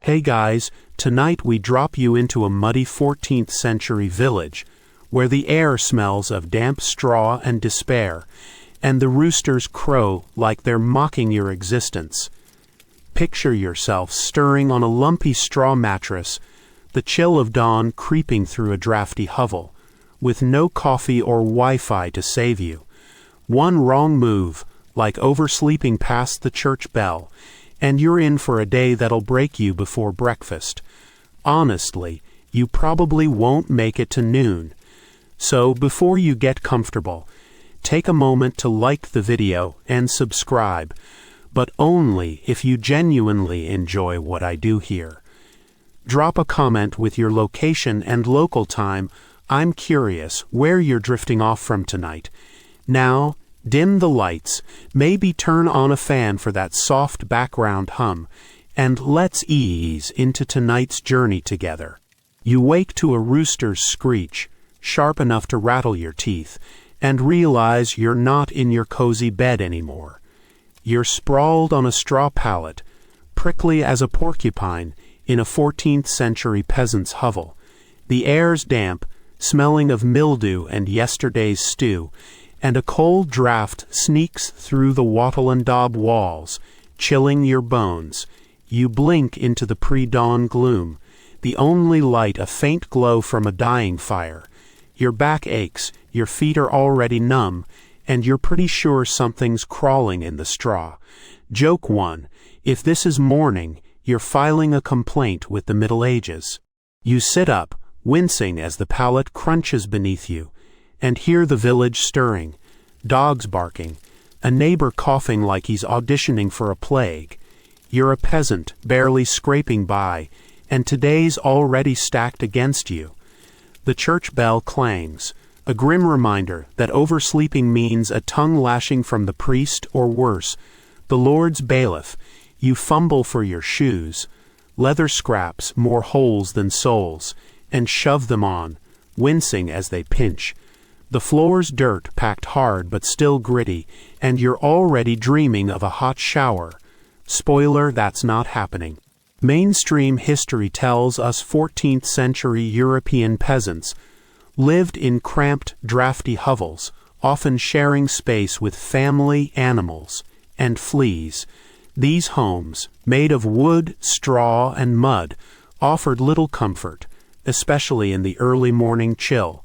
Hey guys, tonight we drop you into a muddy 14th century village, where the air smells of damp straw and despair, and the roosters crow like they're mocking your existence. Picture yourself stirring on a lumpy straw mattress, the chill of dawn creeping through a drafty hovel, with no coffee or Wi-Fi to save you. One wrong move, like oversleeping past the church bell, and you're in for a day that'll break you before breakfast. Honestly, you probably won't make it to noon. So before you get comfortable, take a moment to like the video and subscribe, but only if you genuinely enjoy what I do here. Drop a comment with your location and local time. I'm curious where you're drifting off from tonight. Now, dim the lights, maybe turn on a fan for that soft background hum, and let's ease into tonight's journey together. You wake to a rooster's screech, sharp enough to rattle your teeth, and realize you're not in your cozy bed anymore. You're sprawled on a straw pallet, prickly as a porcupine, in a 14th century peasant's hovel. The air's damp, smelling of mildew and yesterday's stew, and a cold draft sneaks through the wattle and daub walls, chilling your bones. You blink into the pre-dawn gloom, the only light a faint glow from a dying fire. Your back aches, your feet are already numb, and you're pretty sure something's crawling in the straw. Joke 1. If this is morning, you're filing a complaint with the Middle Ages. You sit up, wincing as the pallet crunches beneath you, and hear the village stirring, dogs barking, a neighbor coughing like he's auditioning for a plague. You're a peasant, barely scraping by, and today's already stacked against you. The church bell clangs, a grim reminder that oversleeping means a tongue lashing from the priest or worse, the Lord's bailiff. You fumble for your shoes, leather scraps more holes than soles, and shove them on, wincing as they pinch. The floor's dirt packed hard but still gritty, and you're already dreaming of a hot shower. Spoiler, that's not happening. Mainstream history tells us 14th century European peasants lived in cramped, drafty hovels, often sharing space with family animals and fleas. These homes, made of wood, straw, and mud, offered little comfort, especially in the early morning chill.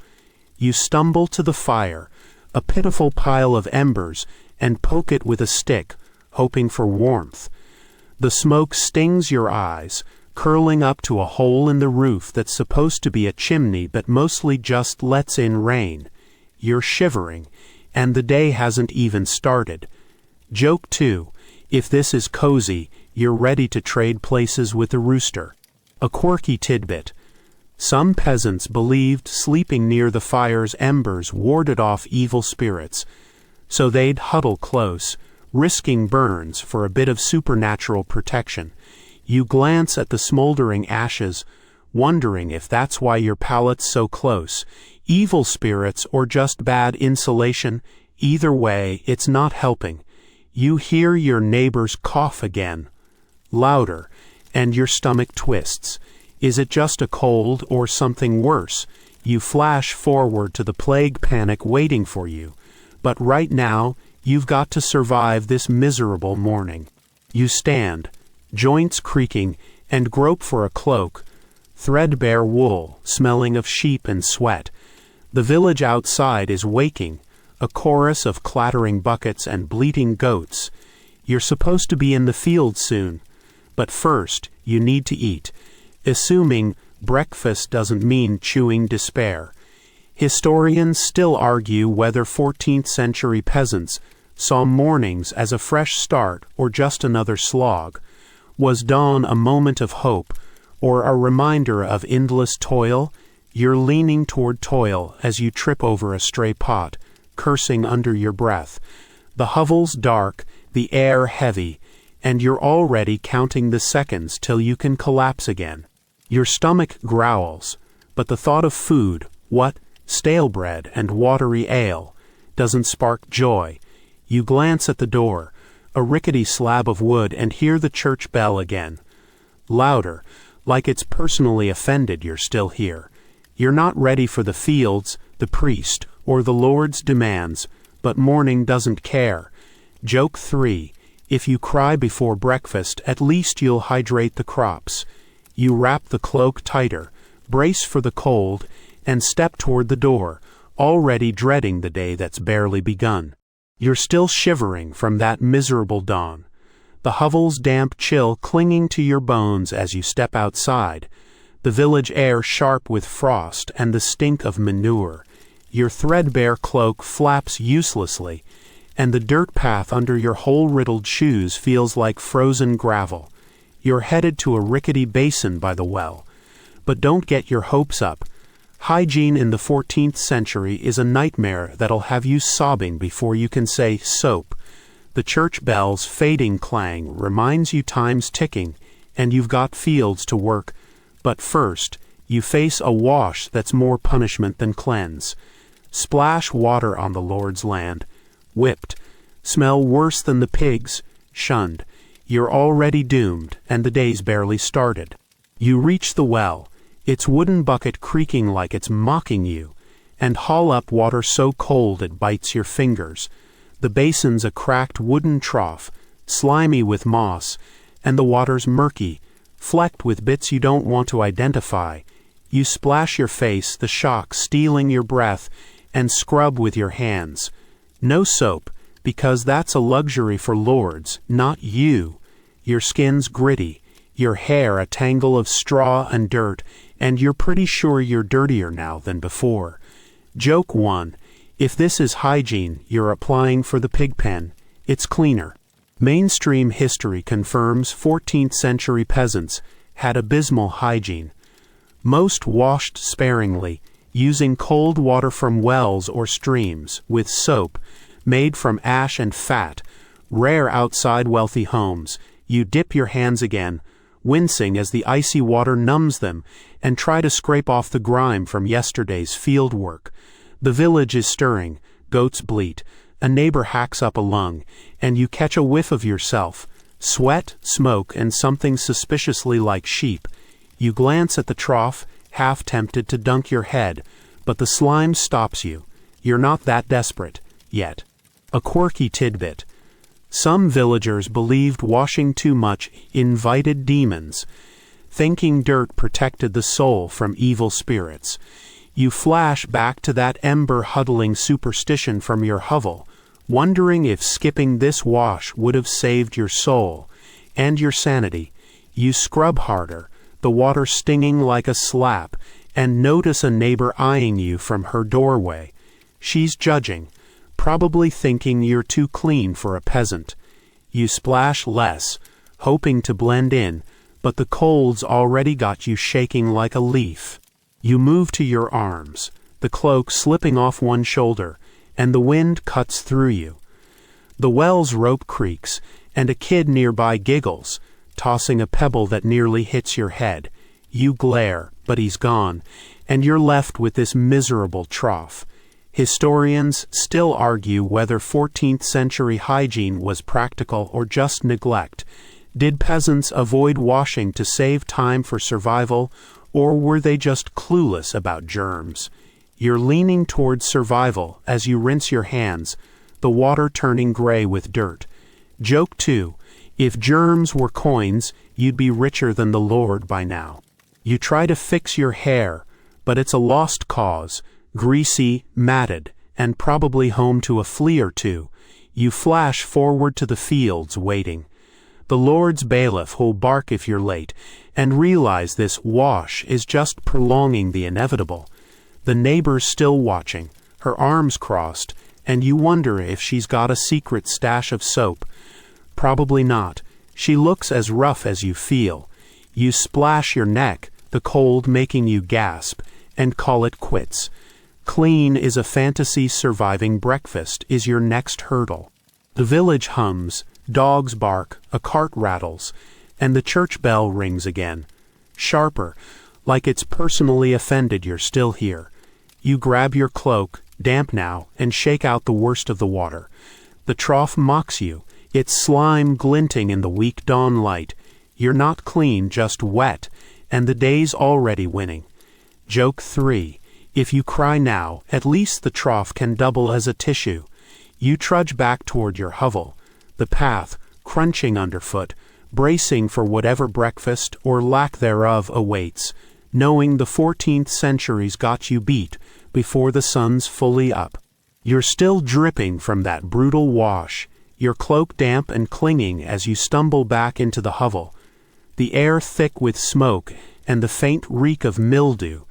You stumble to the fire, a pitiful pile of embers, and poke it with a stick, hoping for warmth. The smoke stings your eyes, curling up to a hole in the roof that's supposed to be a chimney but mostly just lets in rain. You're shivering, and the day hasn't even started. Joke 2. If this is cozy, you're ready to trade places with the rooster. A quirky tidbit. Some peasants believed sleeping near the fire's embers warded off evil spirits, so they'd huddle close, risking burns for a bit of supernatural protection. You glance at the smoldering ashes, wondering if that's why your pallet's so close. Evil spirits or just bad insulation, either way, it's not helping. You hear your neighbor's cough again, louder, and your stomach twists. Is it just a cold or something worse? You flash forward to the plague panic waiting for you. But right now, you've got to survive this miserable morning. You stand, joints creaking, and grope for a cloak, threadbare wool, smelling of sheep and sweat. The village outside is waking, a chorus of clattering buckets and bleating goats. You're supposed to be in the field soon, but first you need to eat, assuming breakfast doesn't mean chewing despair. Historians still argue whether 14th century peasants saw mornings as a fresh start or just another slog. Was dawn a moment of hope, or a reminder of endless toil? You're leaning toward toil as you trip over a stray pot, cursing under your breath. The hovel's dark, the air heavy, and you're already counting the seconds till you can collapse again. Your stomach growls, but the thought of food, stale bread and watery ale, doesn't spark joy. You glance at the door, a rickety slab of wood, and hear the church bell again. louder, like it's personally offended you're still here. You're not ready for the fields, the priest, or the Lord's demands, but morning doesn't care. Joke 3. If you cry before breakfast, at least you'll hydrate the crops. You wrap the cloak tighter, brace for the cold, and step toward the door, already dreading the day that's barely begun. You're still shivering from that miserable dawn. The hovel's damp chill clinging to your bones as you step outside, the village air sharp with frost and the stink of manure. Your threadbare cloak flaps uselessly, and the dirt path under your hole-riddled shoes feels like frozen gravel. You're headed to a rickety basin by the well. But don't get your hopes up. Hygiene in the 14th century is a nightmare that'll have you sobbing before you can say soap. The church bell's fading clang reminds you time's ticking, and you've got fields to work. But first, you face a wash that's more punishment than cleanse. Splash water on the Lord's land. Whipped. Smell worse than the pigs. Shunned. You're already doomed, and the day's barely started. You reach the well, its wooden bucket creaking like it's mocking you, and haul up water so cold it bites your fingers. The basin's a cracked wooden trough, slimy with moss, and the water's murky, flecked with bits you don't want to identify. You splash your face, the shock stealing your breath, and scrub with your hands. No soap, because that's a luxury for lords, not you. Your skin's gritty, your hair a tangle of straw and dirt, and you're pretty sure you're dirtier now than before. Joke 1. If this is hygiene you're applying for the pig pen, it's cleaner. Mainstream history confirms 14th century peasants had abysmal hygiene. Most washed sparingly, using cold water from wells or streams, with soap, made from ash and fat, rare outside wealthy homes. You dip your hands again, wincing as the icy water numbs them, and try to scrape off the grime from yesterday's field work. The village is stirring, goats bleat, a neighbor hacks up a lung, and you catch a whiff of yourself, sweat, smoke, and something suspiciously like sheep. You glance at the trough, half tempted to dunk your head, but the slime stops you. You're not that desperate, yet. A quirky tidbit. Some villagers believed washing too much invited demons, thinking dirt protected the soul from evil spirits. You flash back to that ember-huddling superstition from your hovel, wondering if skipping this wash would have saved your soul and your sanity. You scrub harder, the water stinging like a slap, and notice a neighbor eyeing you from her doorway. She's judging, probably thinking you're too clean for a peasant. You splash less, hoping to blend in, but the cold's already got you shaking like a leaf. You move to your arms, the cloak slipping off one shoulder, and the wind cuts through you. The well's rope creaks, and a kid nearby giggles, tossing a pebble that nearly hits your head. You glare, but he's gone, and you're left with this miserable trough. Historians still argue whether 14th century hygiene was practical or just neglect. Did peasants avoid washing to save time for survival, or were they just clueless about germs? You're leaning towards survival as you rinse your hands, the water turning gray with dirt. Joke 2. If germs were coins, you'd be richer than the Lord by now. You try to fix your hair, but it's a lost cause, greasy, matted, and probably home to a flea or two. You flash forward to the fields, waiting. The Lord's bailiff will bark if you're late, and realize this wash is just prolonging the inevitable. The neighbor's still watching, her arms crossed, and you wonder if she's got a secret stash of soap. Probably not. She looks as rough as you feel. You splash your neck, the cold making you gasp, and call it quits. Clean is a fantasy surviving breakfast is your next hurdle. The village hums, dogs bark, a cart rattles, and the church bell rings again. Sharper, like it's personally offended you're still here. You grab your cloak, damp now, and shake out the worst of the water. The trough mocks you, its slime glinting in the weak dawn light. You're not clean, just wet, and the day's already winning. Joke 3. If you cry now, at least the trough can double as a tissue. You trudge back toward your hovel, the path crunching underfoot, bracing for whatever breakfast or lack thereof awaits, knowing the 14th century's got you beat before the sun's fully up. You're still dripping from that brutal wash, your cloak damp and clinging as you stumble back into the hovel, the air thick with smoke and the faint reek of mildew.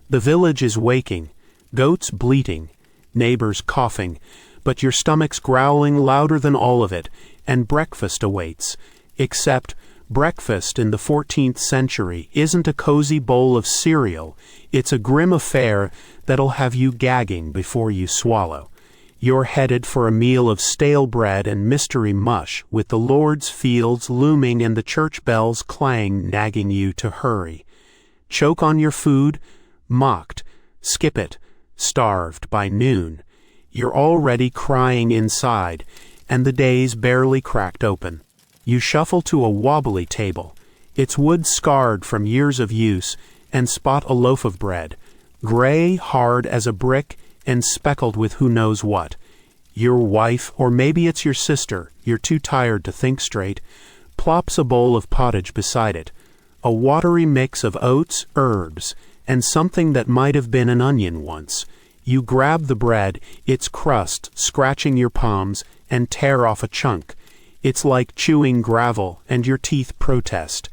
The village is waking, goats bleating, neighbors coughing, but your stomach's growling louder than all of it, and breakfast awaits. Except breakfast in the 14th century isn't a cozy bowl of cereal, it's a grim affair that'll have you gagging before you swallow. You're headed for a meal of stale bread and mystery mush, with the Lord's fields looming and the church bells clang, nagging you to hurry. Choke on your food, mocked, skip it, starved by noon. You're already crying inside, and the day's barely cracked open. You shuffle to a wobbly table, its wood scarred from years of use, and spot a loaf of bread, gray, hard as a brick, and speckled with who knows what. Your wife, or maybe it's your sister, you're too tired to think straight, plops a bowl of pottage beside it, a watery mix of oats, herbs, and something that might have been an onion once. You grab the bread, its crust scratching your palms, and tear off a chunk. It's like chewing gravel, and your teeth protest.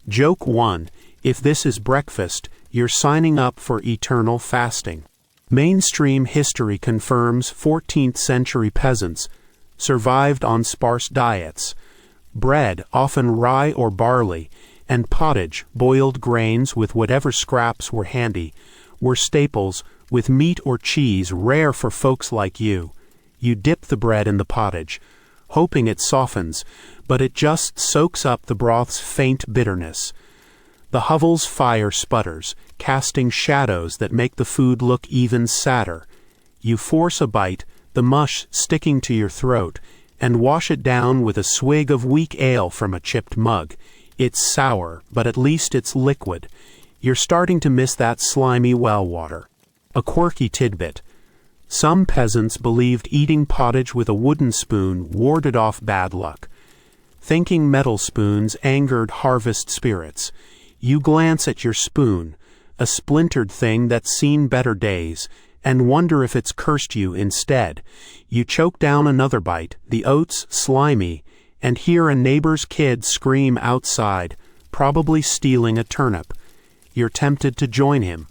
Joke 1. If this is breakfast, you're signing up for eternal fasting. Mainstream history confirms 14th century peasants survived on sparse diets. Bread, often rye or barley, and pottage, boiled grains with whatever scraps were handy, were staples, with meat or cheese rare for folks like you. You dip the bread in the pottage, hoping it softens, but it just soaks up the broth's faint bitterness. The hovel's fire sputters, casting shadows that make the food look even sadder. You force a bite, the mush sticking to your throat, and wash it down with a swig of weak ale from a chipped mug. It's sour, but at least it's liquid. You're starting to miss that slimy well water. A quirky tidbit. Some peasants believed eating pottage with a wooden spoon warded off bad luck. Thinking metal spoons angered harvest spirits. You glance at your spoon, a splintered thing that's seen better days, and wonder if it's cursed you instead. You choke down another bite, the oats slimy, and hear a neighbor's kid scream outside, probably stealing a turnip. You're tempted to join him.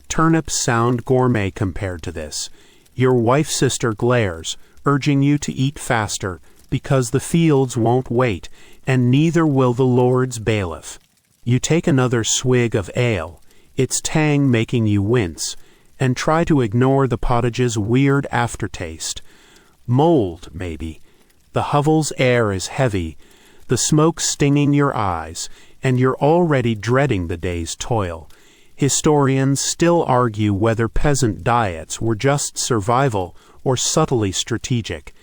Turnips sound gourmet compared to this. Your wife's sister glares, urging you to eat faster, because the fields won't wait, and neither will the Lord's bailiff. You take another swig of ale, its tang making you wince, and try to ignore the pottage's weird aftertaste. Mold, maybe. The hovel's air is heavy, the smoke stinging your eyes, and you're already dreading the day's toil. Historians still argue whether peasant diets were just survival or subtly strategic.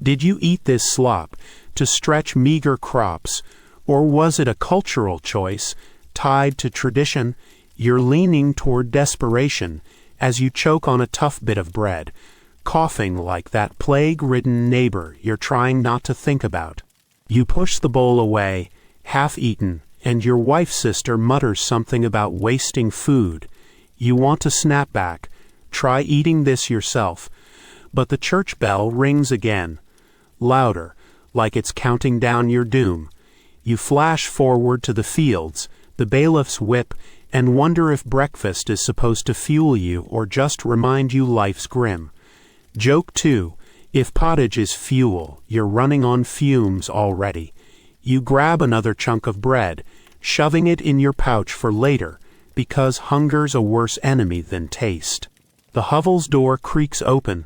Did you eat this slop to stretch meager crops, or was it a cultural choice tied to tradition? You're leaning toward desperation as you choke on a tough bit of bread, coughing like that plague-ridden neighbor you're trying not to think about. You push the bowl away, half-eaten, and your wife's sister mutters something about wasting food. You want to snap back, try eating this yourself, but the church bell rings again, louder, like it's counting down your doom. You flash forward to the fields, the bailiff's whip, and wonder if breakfast is supposed to fuel you or just remind you life's grim. Joke 2. If pottage is fuel, you're running on fumes already. You grab another chunk of bread, shoving it in your pouch for later, because hunger's a worse enemy than taste. The hovel's door creaks open,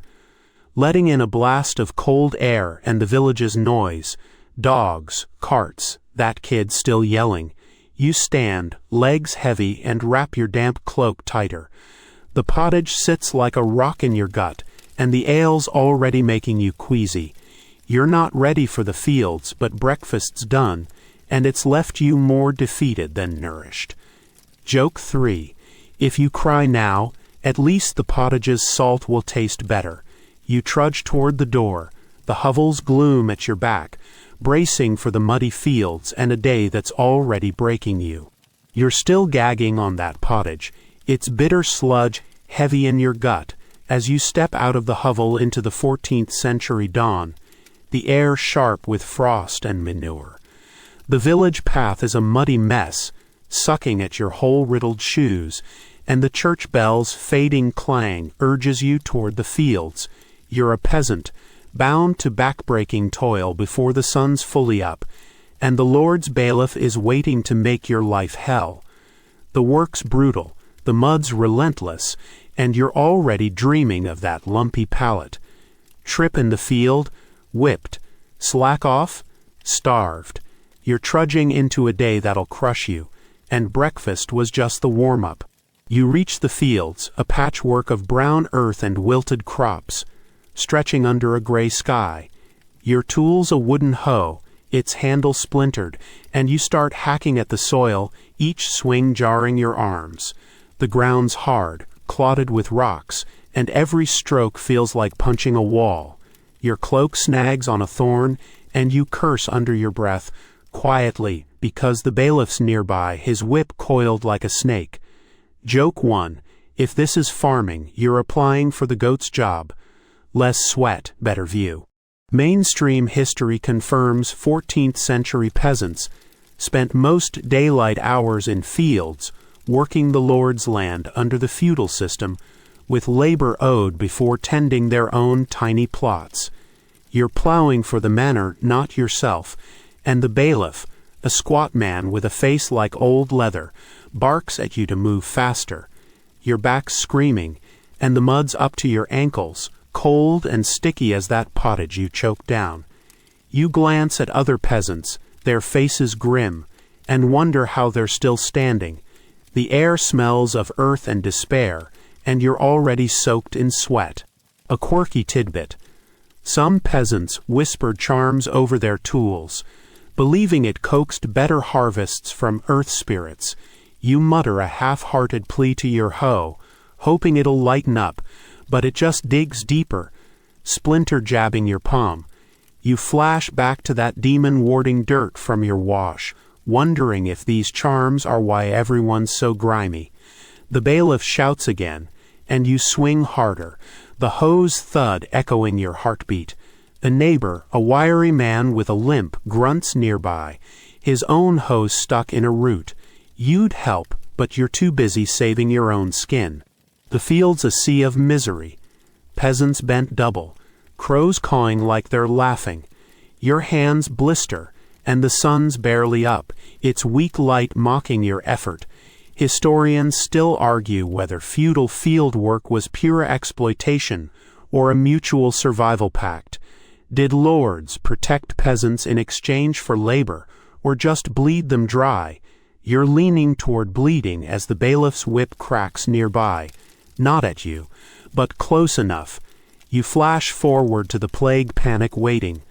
letting in a blast of cold air and the village's noise. Dogs, carts, that kid still yelling. You stand, legs heavy, and wrap your damp cloak tighter. The pottage sits like a rock in your gut, and the ale's already making you queasy. You're not ready for the fields, but breakfast's done, and it's left you more defeated than nourished. Joke 3. If you cry now, at least the pottage's salt will taste better. You trudge toward the door, the hovel's gloom at your back, bracing for the muddy fields and a day that's already breaking you. You're still gagging on that pottage, its bitter sludge heavy in your gut, as you step out of the hovel into the 14th century dawn, the air sharp with frost and manure. The village path is a muddy mess, sucking at your hole-riddled shoes, and the church bell's fading clang urges you toward the fields. You're a peasant, bound to back-breaking toil before the sun's fully up, and the Lord's bailiff is waiting to make your life hell. The work's brutal, the mud's relentless, and you're already dreaming of that lumpy pallet. Trip in the field, whipped. Slack off, starved. You're trudging into a day that'll crush you, and breakfast was just the warm-up. You reach the fields, a patchwork of brown earth and wilted crops, stretching under a gray sky. Your tool's a wooden hoe, its handle splintered, and you start hacking at the soil, each swing jarring your arms. The ground's hard, clotted with rocks, and every stroke feels like punching a wall. Your cloak snags on a thorn, and you curse under your breath, quietly, because the bailiff's nearby, his whip coiled like a snake. Joke 1. If this is farming, you're applying for the goat's job. Less sweat, better view. Mainstream history confirms 14th century peasants spent most daylight hours in fields, working the Lord's land under the feudal system, with labor owed before tending their own tiny plots. You're plowing for the manor, not yourself, and the bailiff, a squat man with a face like old leather, barks at you to move faster. Your back's screaming, and the mud's up to your ankles, cold and sticky as that pottage you choked down. You glance at other peasants, their faces grim, and wonder how they're still standing. The air smells of earth and despair, and you're already soaked in sweat. A quirky tidbit. Some peasants whispered charms over their tools, believing it coaxed better harvests from earth spirits. You mutter a half-hearted plea to your hoe, hoping it'll lighten up, but it just digs deeper, splinter jabbing your palm. You flash back to that demon warding dirt from your wash, wondering if these charms are why everyone's so grimy. The bailiff shouts again, and you swing harder, the hoe's thud echoing your heartbeat. A neighbor, a wiry man with a limp, grunts nearby, his own hoe stuck in a root. You'd help, but you're too busy saving your own skin. The field's a sea of misery. Peasants bent double, crows cawing like they're laughing. Your hands blister, and the sun's barely up, its weak light mocking your effort. Historians still argue whether feudal field work was pure exploitation or a mutual survival pact. Did lords protect peasants in exchange for labor, or just bleed them dry? You're leaning toward bleeding as the bailiff's whip cracks nearby. Not at you, but close enough. You flash forward to the plague panic waiting.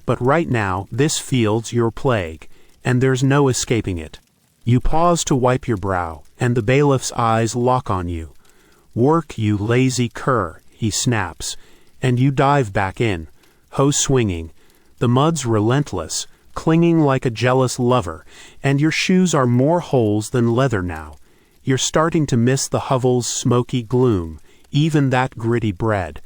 But right now, this field's your plague, and there's no escaping it. You pause to wipe your brow, and the bailiff's eyes lock on you. Work, you lazy cur, he snaps, and you dive back in, hoe swinging. The mud's relentless, clinging like a jealous lover, and your shoes are more holes than leather now. You're starting to miss the hovel's smoky gloom, even that gritty bread.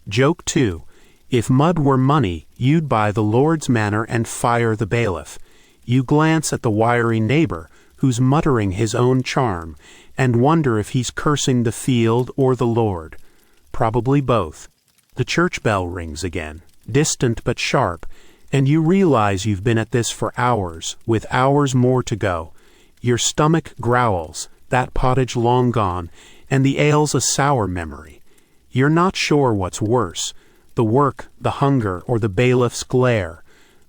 Joke 2. If mud were money, you'd buy the Lord's manor and fire the bailiff. You glance at the wiry neighbor, who's muttering his own charm, and wonder if he's cursing the field or the Lord. Probably both. The church bell rings again, distant but sharp, and you realize you've been at this for hours, with hours more to go. Your stomach growls, that pottage long gone, and the ale's a sour memory. You're not sure what's worse, the work, the hunger, or the bailiff's glare.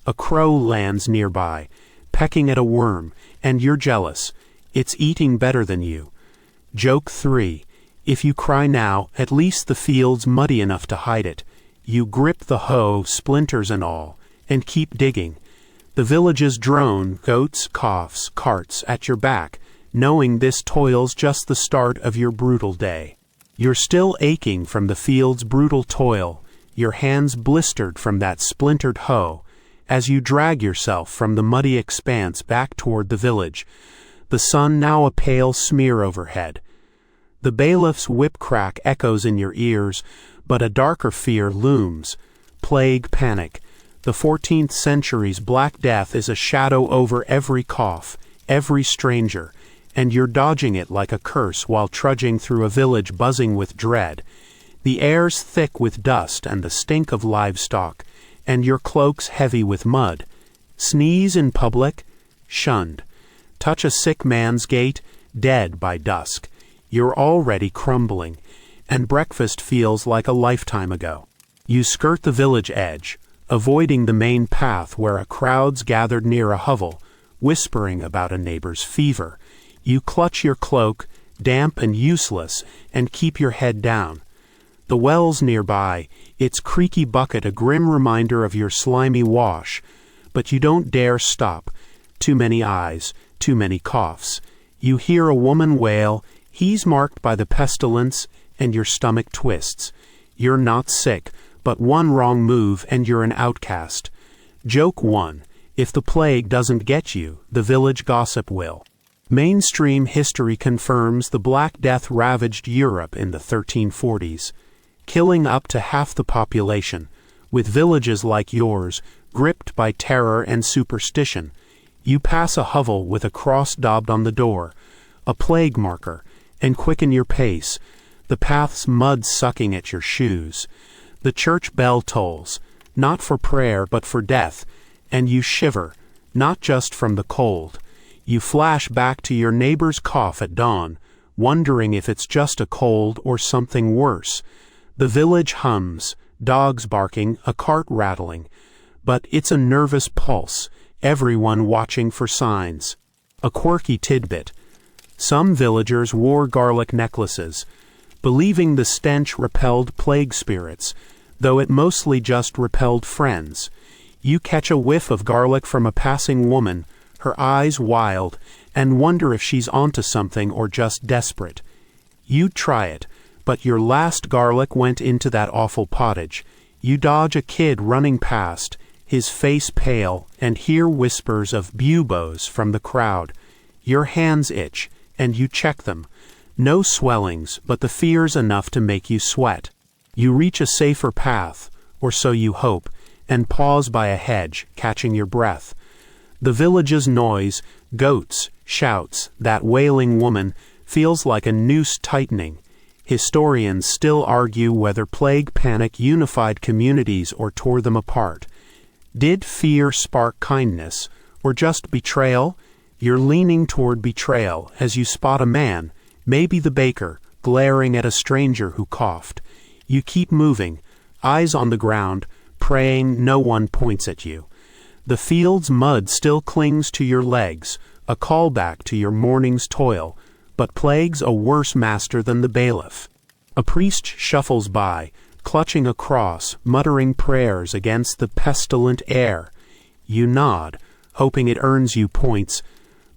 A crow lands nearby, pecking at a worm, and you're jealous. It's eating better than you. Joke 3. If you cry now, at least the field's muddy enough to hide it. You grip the hoe, splinters and all, and keep digging. The villages drone, goats, coughs, carts at your back, knowing this toil's just the start of your brutal day. You're still aching from the field's brutal toil, your hands blistered from that splintered hoe, as you drag yourself from the muddy expanse back toward the village, the sun now a pale smear overhead. The bailiff's whip crack echoes in your ears, but a darker fear looms. Plague panic. The 14th century's Black Death is a shadow over every cough, every stranger, and you're dodging it like a curse while trudging through a village buzzing with dread. The air's thick with dust and the stink of livestock, and your cloak's heavy with mud. Sneeze in public? Shunned. Touch a sick man's gate? Dead by dusk. You're already crumbling, and breakfast feels like a lifetime ago. You skirt the village edge, avoiding the main path where a crowd's gathered near a hovel, whispering about a neighbor's fever. You clutch your cloak, damp and useless, and keep your head down. The well's nearby, its creaky bucket a grim reminder of your slimy wash, but you don't dare stop. Too many eyes, too many coughs. You hear a woman wail, he's marked by the pestilence, and your stomach twists. You're not sick, but one wrong move and you're an outcast. Joke 1. If the plague doesn't get you, the village gossip will. Mainstream history confirms the Black Death ravaged Europe in the 1340s, killing up to half the population, with villages like yours gripped by terror and superstition. You pass a hovel with a cross daubed on the door, a plague marker, and quicken your pace, the path's mud sucking at your shoes. The church bell tolls, not for prayer but for death, and you shiver, not just from the cold. You flash back to your neighbor's cough at dawn, wondering if it's just a cold or something worse. The village hums, dogs barking, a cart rattling, but it's a nervous pulse, everyone watching for signs. A quirky tidbit. Some villagers wore garlic necklaces, believing the stench repelled plague spirits, though it mostly just repelled friends. You catch a whiff of garlic from a passing woman, her eyes wild, and wonder if she's onto something or just desperate. You'd try it, but your last garlic went into that awful pottage. You dodge a kid running past, his face pale, and hear whispers of buboes from the crowd. Your hands itch, and you check them. No swellings, but the fear's enough to make you sweat. You reach a safer path, or so you hope, and pause by a hedge, catching your breath. The village's noise, goats, shouts, that wailing woman, feels like a noose tightening. Historians still argue whether plague panic unified communities or tore them apart. Did fear spark kindness, or just betrayal? You're leaning toward betrayal as you spot a man, maybe the baker, glaring at a stranger who coughed. You keep moving, eyes on the ground, praying no one points at you. The field's mud still clings to your legs, a callback to your morning's toil, but plague's a worse master than the bailiff. A priest shuffles by, clutching a cross, muttering prayers against the pestilent air. You nod, hoping it earns you points,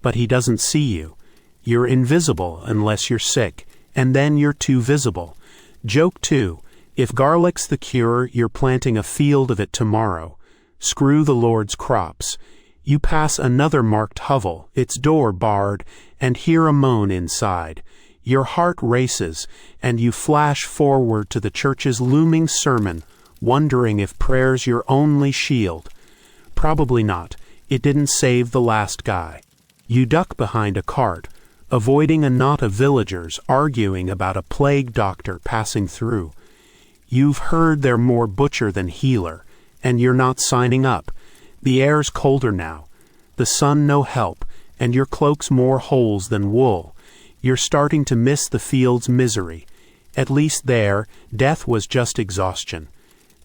but he doesn't see you. You're invisible unless you're sick, and then you're too visible. Joke 2. If garlic's the cure, you're planting a field of it tomorrow. Screw the Lord's crops. You pass another marked hovel, its door barred, and hear a moan inside. Your heart races, and you flash forward to the church's looming sermon, wondering if prayer's your only shield. Probably not. It didn't save the last guy. You duck behind a cart, avoiding a knot of villagers arguing about a plague doctor passing through. You've heard they're more butcher than healer, and you're not signing up. The air's colder now, the sun no help, and your cloak's more holes than wool. You're starting to miss the field's misery. At least there, death was just exhaustion.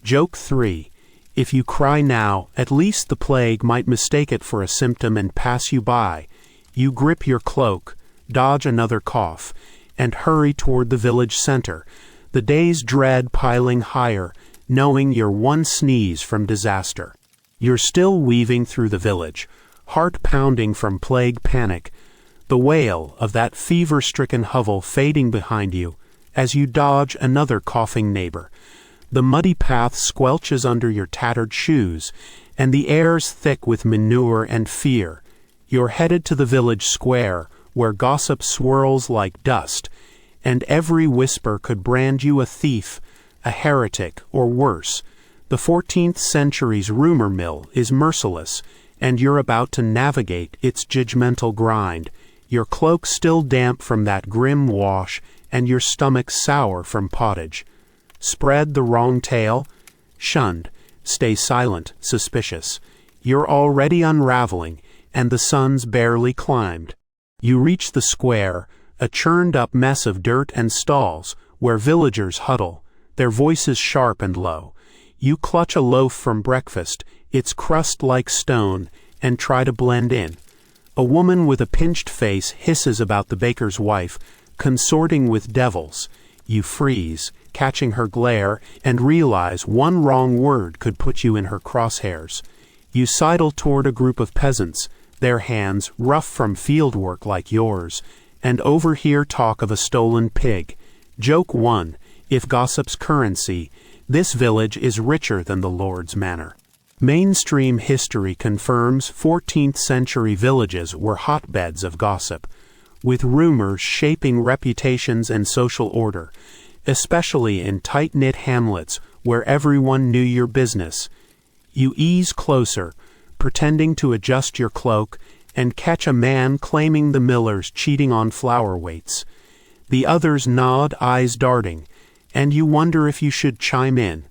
Joke 3. If you cry now, at least the plague might mistake it for a symptom and pass you by. You grip your cloak, dodge another cough, and hurry toward the village center, the day's dread piling higher, knowing you're one sneeze from disaster. You're still weaving through the village, heart pounding from plague panic, the wail of that fever-stricken hovel fading behind you as you dodge another coughing neighbor. The muddy path squelches under your tattered shoes, and the air's thick with manure and fear. You're headed to the village square, where gossip swirls like dust, and every whisper could brand you a thief, a heretic, or worse. The 14th century's rumor mill is merciless, and you're about to navigate its judgmental grind, your cloak still damp from that grim wash, and your stomach sour from pottage. Spread the wrong tale? Shunned. Stay silent, suspicious. You're already unraveling, and the sun's barely climbed. You reach the square, a churned-up mess of dirt and stalls, where villagers huddle, their voices sharp and low. You clutch a loaf from breakfast, its crust like stone, and try to blend in. A woman with a pinched face hisses about the baker's wife, consorting with devils. You freeze, catching her glare, and realize one wrong word could put you in her crosshairs. You sidle toward a group of peasants, their hands rough from field work like yours, and overhear talk of a stolen pig. Joke 1, if gossip's currency, this village is richer than the Lord's manor. Mainstream history confirms 14th century villages were hotbeds of gossip, with rumors shaping reputations and social order, especially in tight-knit hamlets where everyone knew your business. You ease closer, pretending to adjust your cloak, and catch a man claiming the miller's cheating on flour weights. The others nod, eyes darting, and you wonder if you should chime in,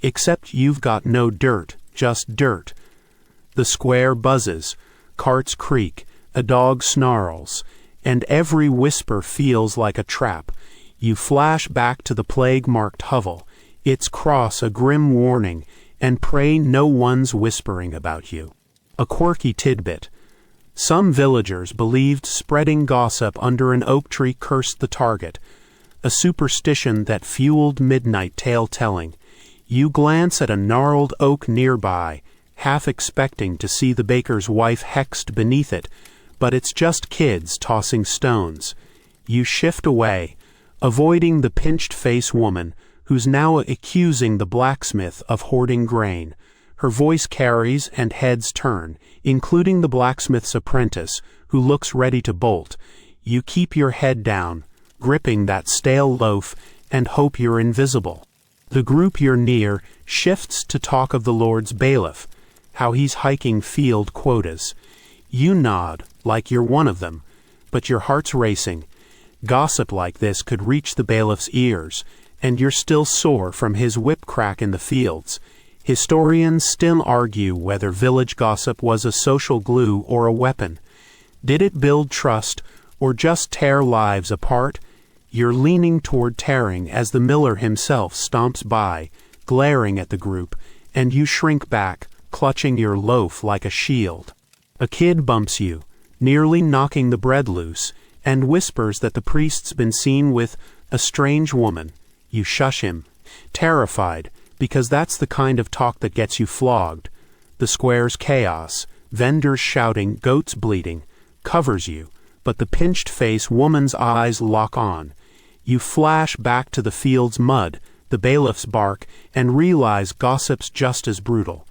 except you've got no dirt, just dirt. The square buzzes, carts creak, a dog snarls, and every whisper feels like a trap. You flash back to the plague-marked hovel, its cross a grim warning, and pray no one's whispering about you. A quirky tidbit. Some villagers believed spreading gossip under an oak tree cursed the target, a superstition that fueled midnight tale-telling. You glance at a gnarled oak nearby, half expecting to see the baker's wife hexed beneath it, but it's just kids tossing stones. You shift away, avoiding the pinched-face woman, who's now accusing the blacksmith of hoarding grain. Her voice carries and heads turn, including the blacksmith's apprentice, who looks ready to bolt. You keep your head down, gripping that stale loaf, and hope you're invisible. The group you're near shifts to talk of the Lord's bailiff, how he's hiking field quotas. You nod, like you're one of them, but your heart's racing. Gossip like this could reach the bailiff's ears, and you're still sore from his whip crack in the fields. Historians still argue whether village gossip was a social glue or a weapon. Did it build trust, or just tear lives apart? You're leaning toward tearing as the miller himself stomps by, glaring at the group, and you shrink back, clutching your loaf like a shield. A kid bumps you, nearly knocking the bread loose, and whispers that the priest's been seen with a strange woman. You shush him, terrified, because that's the kind of talk that gets you flogged. The square's chaos, vendors shouting, goats bleating, covers you, but the pinched-face woman's eyes lock on. You flash back to the field's mud, the bailiff's bark, and realize gossip's just as brutal.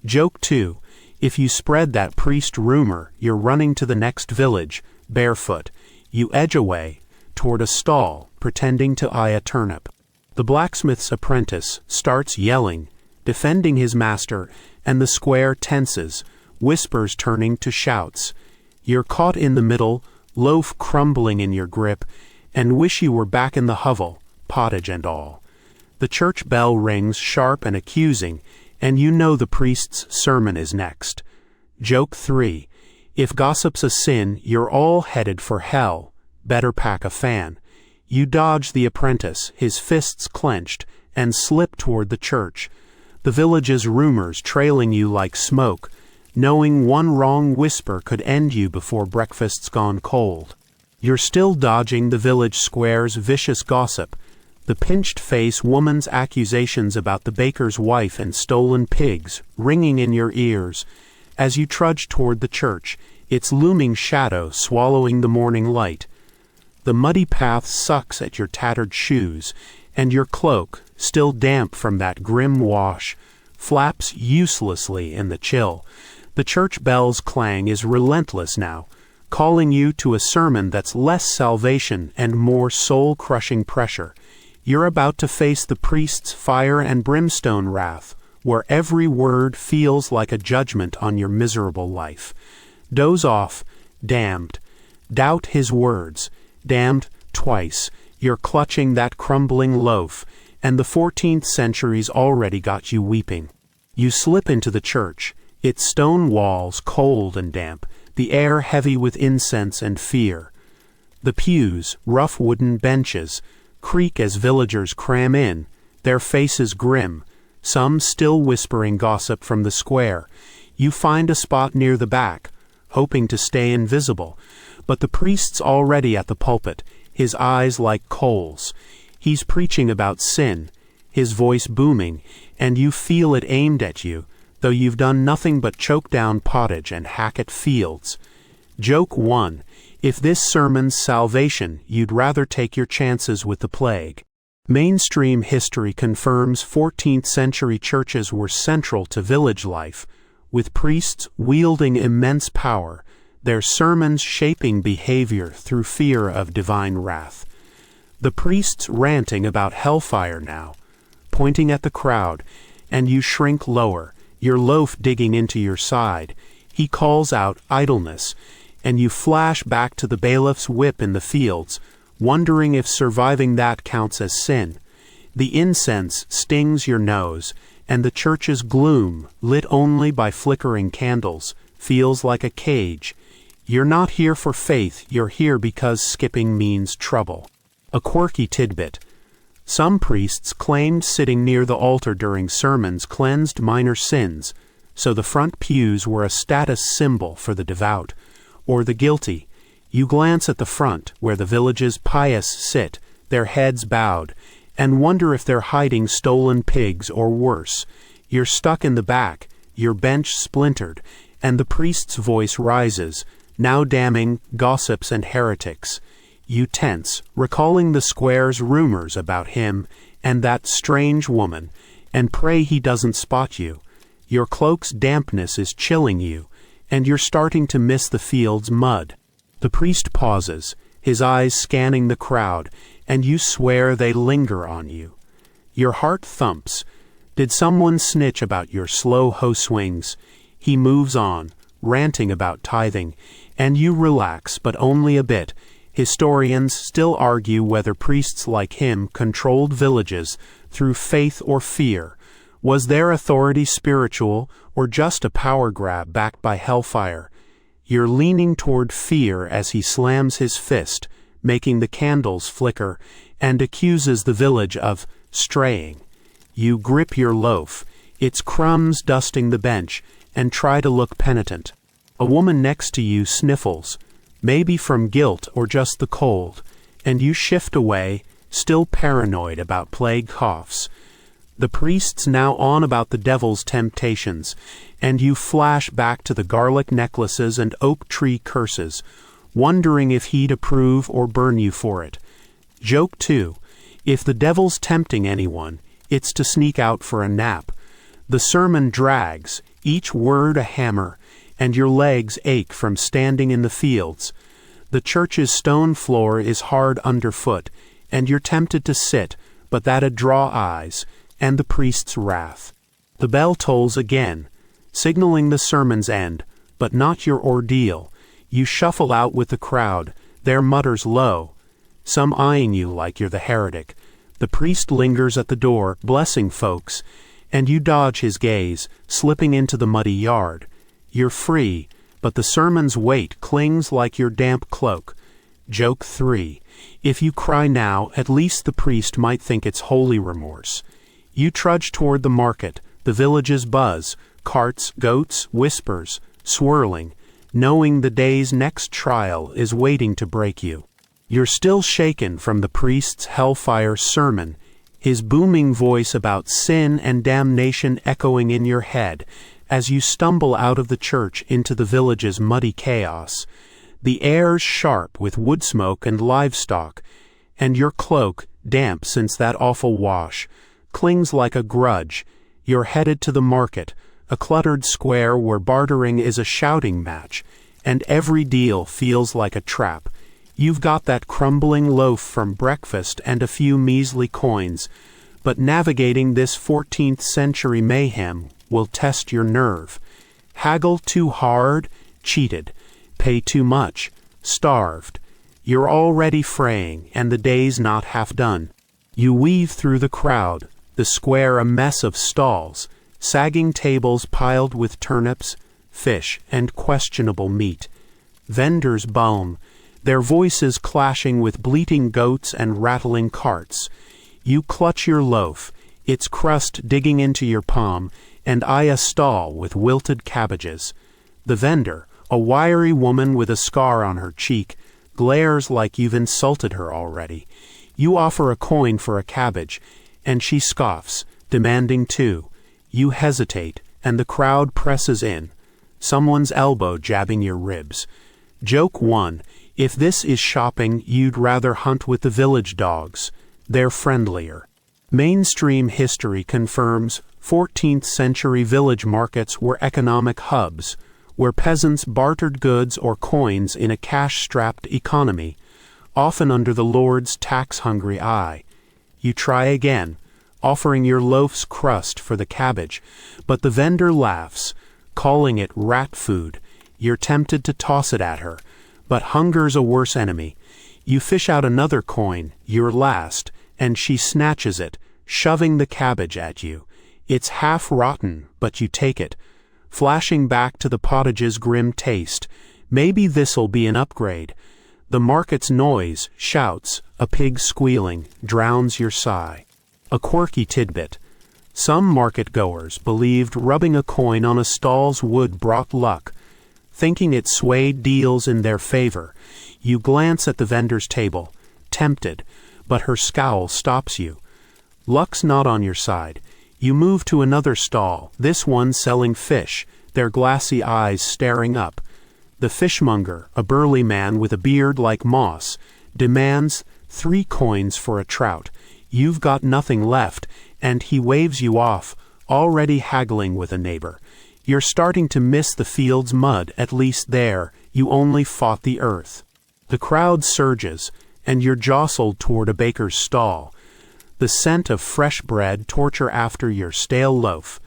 Joke 2, if you spread that priest rumor, you're running to the next village, barefoot. You edge away, toward a stall, pretending to eye a turnip. The blacksmith's apprentice starts yelling, defending his master, and the square tenses, whispers turning to shouts. You're caught in the middle, loaf crumbling in your grip, and wish you were back in the hovel, pottage and all. The church bell rings sharp and accusing, and you know the priest's sermon is next. Joke 3, if gossip's a sin, you're all headed for hell. Better pack a fan. You dodge the apprentice, his fists clenched, and slip toward the church, the village's rumors trailing you like smoke, knowing one wrong whisper could end you before breakfast's gone cold. You're still dodging the village square's vicious gossip, The pinched-face woman's accusations about the baker's wife and stolen pigs ringing in your ears as you trudge toward the church, its looming shadow swallowing the morning light. The muddy path sucks at your tattered shoes, and your cloak, still damp from that grim wash, flaps uselessly in the chill. The church bell's clang is relentless now, calling you to a sermon that's less salvation and more soul-crushing pressure. You're about to face the priest's fire and brimstone wrath, where every word feels like a judgment on your miserable life. Doze off, damned. Doubt his words, damned twice. You're clutching that crumbling loaf, and the 14th century's already got you weeping. You slip into the church, its stone walls cold and damp, the air heavy with incense and fear. The pews, rough wooden benches, creak as villagers cram in, their faces grim, some still whispering gossip from the square. You find a spot near the back, hoping to stay invisible, but the priest's already at the pulpit, his eyes like coals. He's preaching about sin, his voice booming, and you feel it aimed at you, though you've done nothing but choke down pottage and hack at fields. Joke 1. If this sermon's salvation, you'd rather take your chances with the plague. Mainstream history confirms 14th century churches were central to village life, with priests wielding immense power, their sermons shaping behavior through fear of divine wrath. The priests ranting about hellfire now, pointing at the crowd, and you shrink lower, your loaf digging into your side. He calls out idleness, and you flash back to the bailiff's whip in the fields, wondering if surviving that counts as sin. The incense stings your nose, and the church's gloom, lit only by flickering candles, feels like a cage. You're not here for faith, you're here because skipping means trouble. A quirky tidbit. Some priests claimed sitting near the altar during sermons cleansed minor sins, so the front pews were a status symbol for the devout, or the guilty. You glance at the front, where the village's pious sit, their heads bowed, and wonder if they're hiding stolen pigs or worse. You're stuck in the back, your bench splintered, and the priest's voice rises, now damning gossips and heretics. You tense, recalling the square's rumors about him and that strange woman, and pray he doesn't spot you. Your cloak's dampness is chilling you, and you're starting to miss the field's mud. The priest pauses, his eyes scanning the crowd, and you swear they linger on you. Your heart thumps. Did someone snitch about your slow hoe swings? He moves on, ranting about tithing, and you relax, but only a bit. Historians still argue whether priests like him controlled villages through faith or fear. Was their authority spiritual or just a power grab backed by hellfire? You're leaning toward fear as he slams his fist, making the candles flicker, and accuses the village of straying. You grip your loaf, its crumbs dusting the bench, and try to look penitent. A woman next to you sniffles, maybe from guilt or just the cold, and you shift away, still paranoid about plague coughs. The priest's now on about the devil's temptations, and you flash back to the garlic necklaces and oak tree curses, wondering if he'd approve or burn you for it. Joke 2. If the devil's tempting anyone, it's to sneak out for a nap. The sermon drags, each word a hammer, and your legs ache from standing in the fields. The church's stone floor is hard underfoot, and you're tempted to sit, but that'd draw eyes, and the priest's wrath. The bell tolls again, signaling the sermon's end, but not your ordeal. You shuffle out with the crowd, their mutters low, some eyeing you like you're the heretic. The priest lingers at the door, blessing folks, and you dodge his gaze, slipping into the muddy yard. You're free, but the sermon's weight clings like your damp cloak. Joke 3. If you cry now, at least the priest might think it's holy remorse. You trudge toward the market, the village's buzz, carts, goats, whispers, swirling, knowing the day's next trial is waiting to break you. You're still shaken from the priest's hellfire sermon, his booming voice about sin and damnation echoing in your head as you stumble out of the church into the village's muddy chaos. The air's sharp with wood smoke and livestock, and your cloak, damp since that awful wash, clings like a grudge. You're headed to the market, a cluttered square where bartering is a shouting match, and every deal feels like a trap. You've got that crumbling loaf from breakfast and a few measly coins, but navigating this 14th century mayhem will test your nerve. Haggle too hard, cheated. Pay too much, starved. You're already fraying, and the day's not half done. You weave through the crowd, the square a mess of stalls, sagging tables piled with turnips, fish, and questionable meat. Vendors bone, their voices clashing with bleating goats and rattling carts. You clutch your loaf, its crust digging into your palm, and eye a stall with wilted cabbages. The vendor, a wiry woman with a scar on her cheek, glares like you've insulted her already. You offer a coin for a cabbage, and she scoffs, demanding two. You hesitate, and the crowd presses in, someone's elbow jabbing your ribs. Joke 1. If this is shopping, you'd rather hunt with the village dogs. They're friendlier. Mainstream history confirms 14th century village markets were economic hubs, where peasants bartered goods or coins in a cash-strapped economy, often under the Lord's tax-hungry eye. You try again, offering your loaf's crust for the cabbage, but the vendor laughs, calling it rat food. You're tempted to toss it at her, but hunger's a worse enemy. You fish out another coin, your last, and she snatches it, shoving the cabbage at you. It's half rotten, but you take it, flashing back to the pottage's grim taste. Maybe this'll be an upgrade. The market's noise, shouts, a pig squealing, drowns your sigh. A quirky tidbit. Some market-goers believed rubbing a coin on a stall's wood brought luck, thinking it swayed deals in their favor. You glance at the vendor's table, tempted, but her scowl stops you. Luck's not on your side. You move to another stall, this one selling fish, their glassy eyes staring up. The fishmonger, a burly man with a beard like moss, demands 3 coins for a trout. You've got nothing left, and he waves you off, already haggling with a neighbor. You're starting to miss the field's mud, at least there, you only fought the earth. The crowd surges, and you're jostled toward a baker's stall. The scent of fresh bread torture after your stale loaf.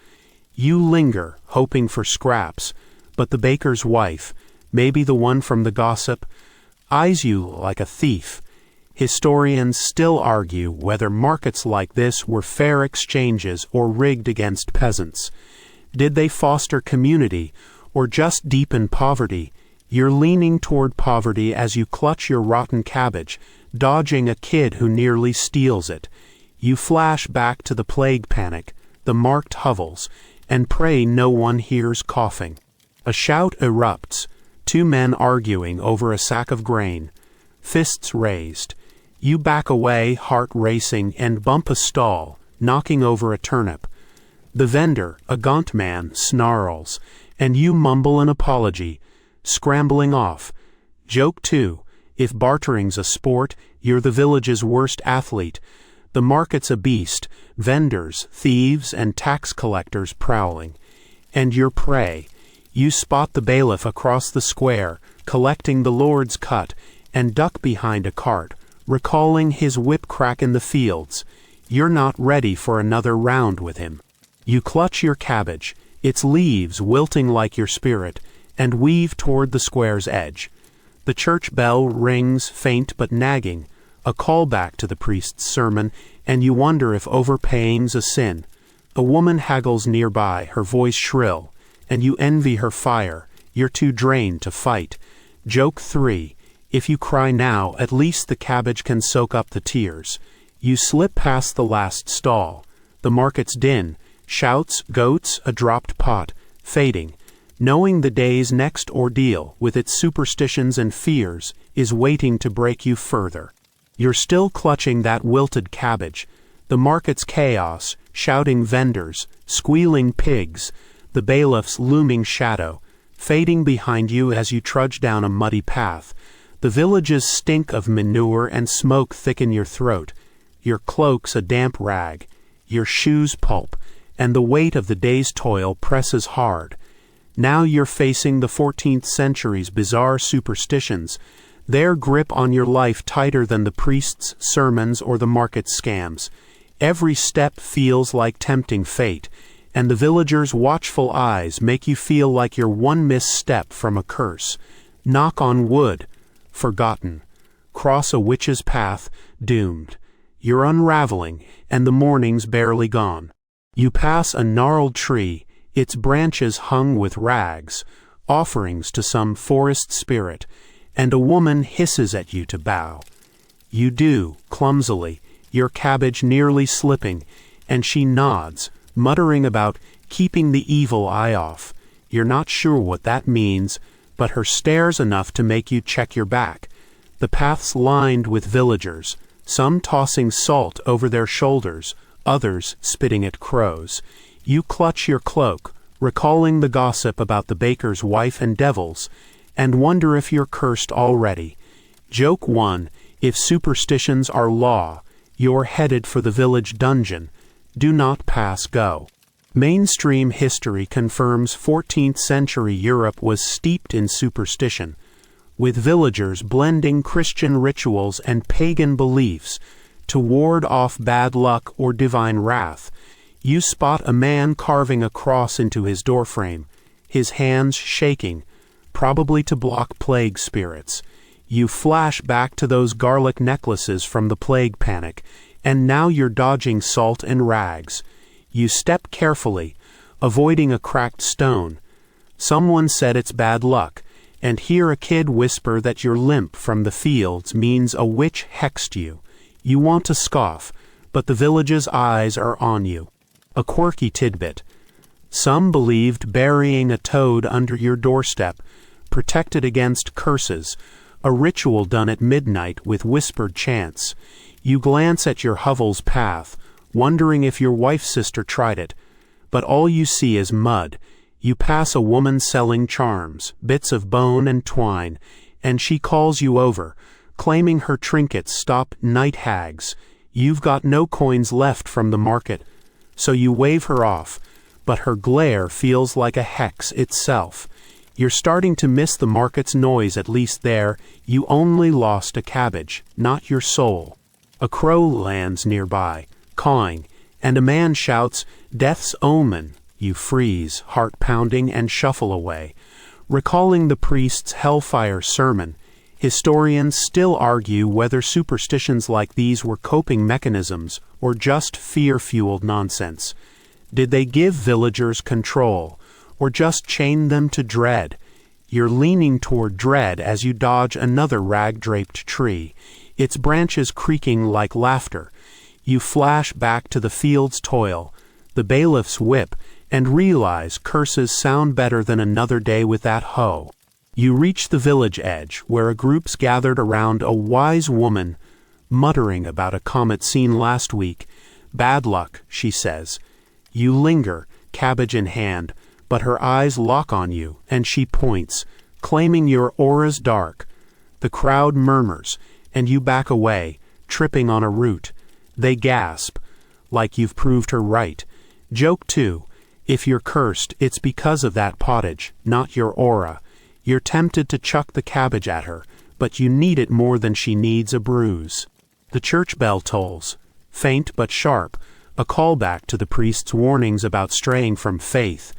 You linger, hoping for scraps, but the baker's wife, maybe the one from the gossip, eyes you like a thief. Historians still argue whether markets like this were fair exchanges or rigged against peasants. Did they foster community or just deepen poverty? You're leaning toward poverty as you clutch your rotten cabbage, dodging a kid who nearly steals it. You flash back to the plague panic, the marked hovels, and pray no one hears coughing. A shout erupts, 2 men arguing over a sack of grain, fists raised. You back away, heart racing, and bump a stall, knocking over a turnip. The vendor, a gaunt man, snarls, and you mumble an apology, scrambling off. Joke 2. If bartering's a sport, you're the village's worst athlete. The market's a beast, vendors, thieves, and tax collectors prowling. And your prey. You spot the bailiff across the square, collecting the Lord's cut, and duck behind a cart, recalling his whip crack in the fields. You're not ready for another round with him. You clutch your cabbage, its leaves wilting like your spirit, and weave toward the square's edge. The church bell rings, faint but nagging, a callback to the priest's sermon, and you wonder if overpaying's a sin. A woman haggles nearby, her voice shrill, and you envy her fire. You're too drained to fight. Joke 3. If you cry now, at least the cabbage can soak up the tears. You slip past the last stall. The market's din, shouts, goats, a dropped pot, fading. knowing the day's next ordeal, with its superstitions and fears, is waiting to break you further. You're still clutching that wilted cabbage, the market's chaos, shouting vendors, squealing pigs, the bailiff's looming shadow, fading behind you as you trudge down a muddy path. The village's stink of manure and smoke thicken your throat, your cloak's a damp rag, your shoes pulp, and the weight of the day's toil presses hard. Now you're facing the 14th century's bizarre superstitions, their grip on your life tighter than the priest's sermons or the market's scams. Every step feels like tempting fate, and the villagers' watchful eyes make you feel like you're one misstep from a curse. Knock on wood, forgotten. Cross a witch's path, doomed. You're unraveling, and the morning's barely gone. You pass a gnarled tree, its branches hung with rags, offerings to some forest spirit, and a woman hisses at you to bow. You do, clumsily, your cabbage nearly slipping, and she nods, muttering about keeping the evil eye off. You're not sure what that means, but her stare's enough to make you check your back. The path's lined with villagers, some tossing salt over their shoulders, others spitting at crows. You clutch your cloak, recalling the gossip about the baker's wife and devils, and wonder if you're cursed already. Joke 1, if superstitions are law, you're headed for the village dungeon. Do not pass go. Mainstream history confirms 14th century Europe was steeped in superstition, with villagers blending Christian rituals and pagan beliefs to ward off bad luck or divine wrath. You spot a man carving a cross into his doorframe, his hands shaking, probably to block plague spirits. You flash back to those garlic necklaces from the plague panic, and now you're dodging salt and rags. You step carefully, avoiding a cracked stone. Someone said it's bad luck, and hear a kid whisper that your limp from the fields means a witch hexed you. You want to scoff, but the village's eyes are on you. A quirky tidbit. Some believed burying a toad under your doorstep protected against curses, a ritual done at midnight with whispered chants. You glance at your hovel's path, wondering if your wife's sister tried it, but all you see is mud. You pass a woman selling charms, bits of bone and twine, and she calls you over, claiming her trinkets stop night hags. You've got no coins left from the market, so you wave her off, but her glare feels like a hex itself. You're starting to miss the market's noise. At least there, you only lost a cabbage, not your soul. A crow lands nearby, cawing, and a man shouts, "Death's omen." You freeze, heart pounding, and shuffle away. Recalling the priest's hellfire sermon, historians still argue whether superstitions like these were coping mechanisms or just fear-fueled nonsense. Did they give villagers control, or just chain them to dread? You're leaning toward dread as you dodge another rag-draped tree, its branches creaking like laughter. You flash back to the field's toil, the bailiff's whip, and realize curses sound better than another day with that hoe. You reach the village edge, where a group's gathered around a wise woman, muttering about a comet seen last week. "Bad luck," she says. You linger, cabbage in hand, but her eyes lock on you, and she points, claiming your aura's dark. The crowd murmurs, and you back away, tripping on a root. They gasp, like you've proved her right. Joke 2, if you're cursed, it's because of that pottage, not your aura. You're tempted to chuck the cabbage at her, but you need it more than she needs a bruise. The church bell tolls, faint but sharp, a callback to the priest's warnings about straying from faith.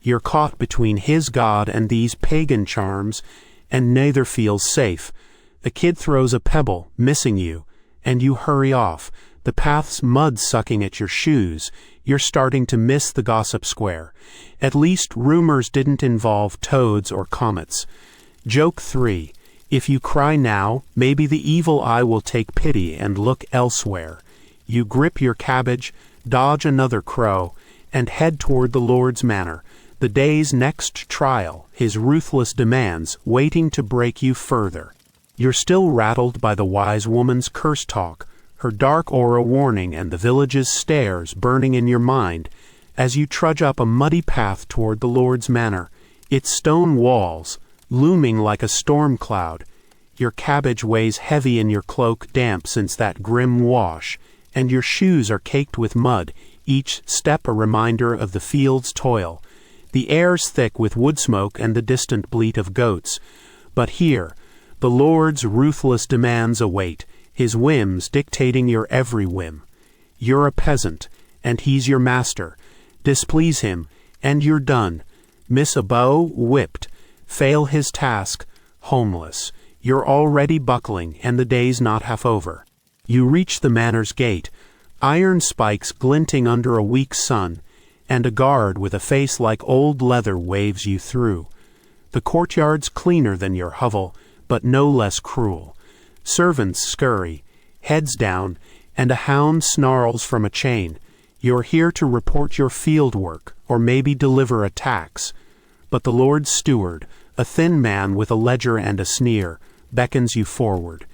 You're caught between his God and these pagan charms, and neither feels safe. The kid throws a pebble, missing you, and you hurry off, the path's mud sucking at your shoes. You're starting to miss the gossip square. At least rumors didn't involve toads or comets. Joke 3, if you cry now, maybe the evil eye will take pity and look elsewhere. You grip your cabbage, dodge another crow, and head toward the Lord's manor, The day's next trial, his ruthless demands, waiting to break you further. You're still rattled by the wise woman's curse talk, her dark aura warning, and the village's stares burning in your mind as you trudge up a muddy path toward the Lord's manor, its stone walls looming like a storm cloud. Your cabbage weighs heavy in your cloak, damp since that grim wash, and your shoes are caked with mud, each step a reminder of the field's toil. The air's thick with wood smoke and the distant bleat of goats. But here, the Lord's ruthless demands await, his whims dictating your every whim. You're a peasant, and he's your master. Displease him, and you're done. Miss a bow, whipped. Fail his task, homeless. You're already buckling, and the day's not half over. You reach the manor's gate, iron spikes glinting under a weak sun, and a guard with a face like old leather waves you through. The courtyard's cleaner than your hovel, but no less cruel. Servants scurry, heads down, and a hound snarls from a chain. You're here to report your field work, or maybe deliver a tax. But the Lord's steward, a thin man with a ledger and a sneer, beckons you forward.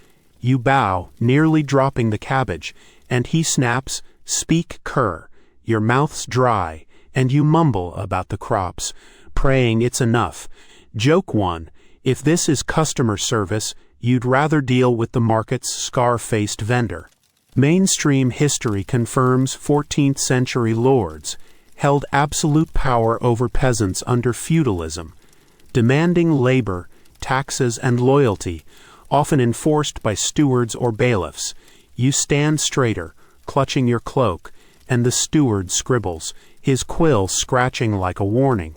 You bow, nearly dropping the cabbage, and he snaps, "Speak, cur." Your mouth's dry, and you mumble about the crops, praying it's enough. Joke one, if this is customer service, you'd rather deal with the market's scar-faced vendor. Mainstream history confirms 14th century lords held absolute power over peasants under feudalism, demanding labor, taxes, and loyalty, often enforced by stewards or bailiffs. You stand straighter, clutching your cloak, and the steward scribbles, his quill scratching like a warning.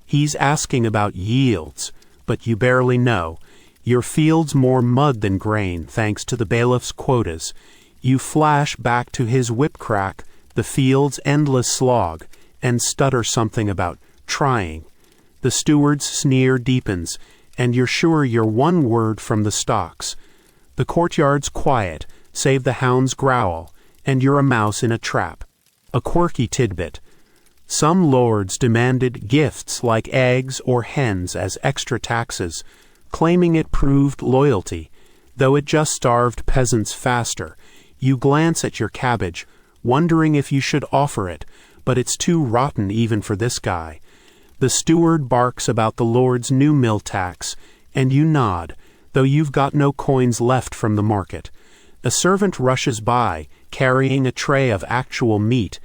He's asking about yields, but you barely know. Your field's more mud than grain, thanks to the bailiff's quotas. You flash back to his whip crack, the field's endless slog, and stutter something about trying. The steward's sneer deepens, and you're sure you're one word from the stocks. The courtyard's quiet, save the hound's growl, and you're a mouse in a trap. A quirky tidbit. Some lords demanded gifts like eggs or hens as extra taxes, claiming it proved loyalty, though it just starved peasants faster. You glance at your cabbage, wondering if you should offer it, but it's too rotten even for this guy. The steward barks about the Lord's new mill tax, and you nod, though you've got no coins left from the market. A servant rushes by, carrying a tray of actual meat,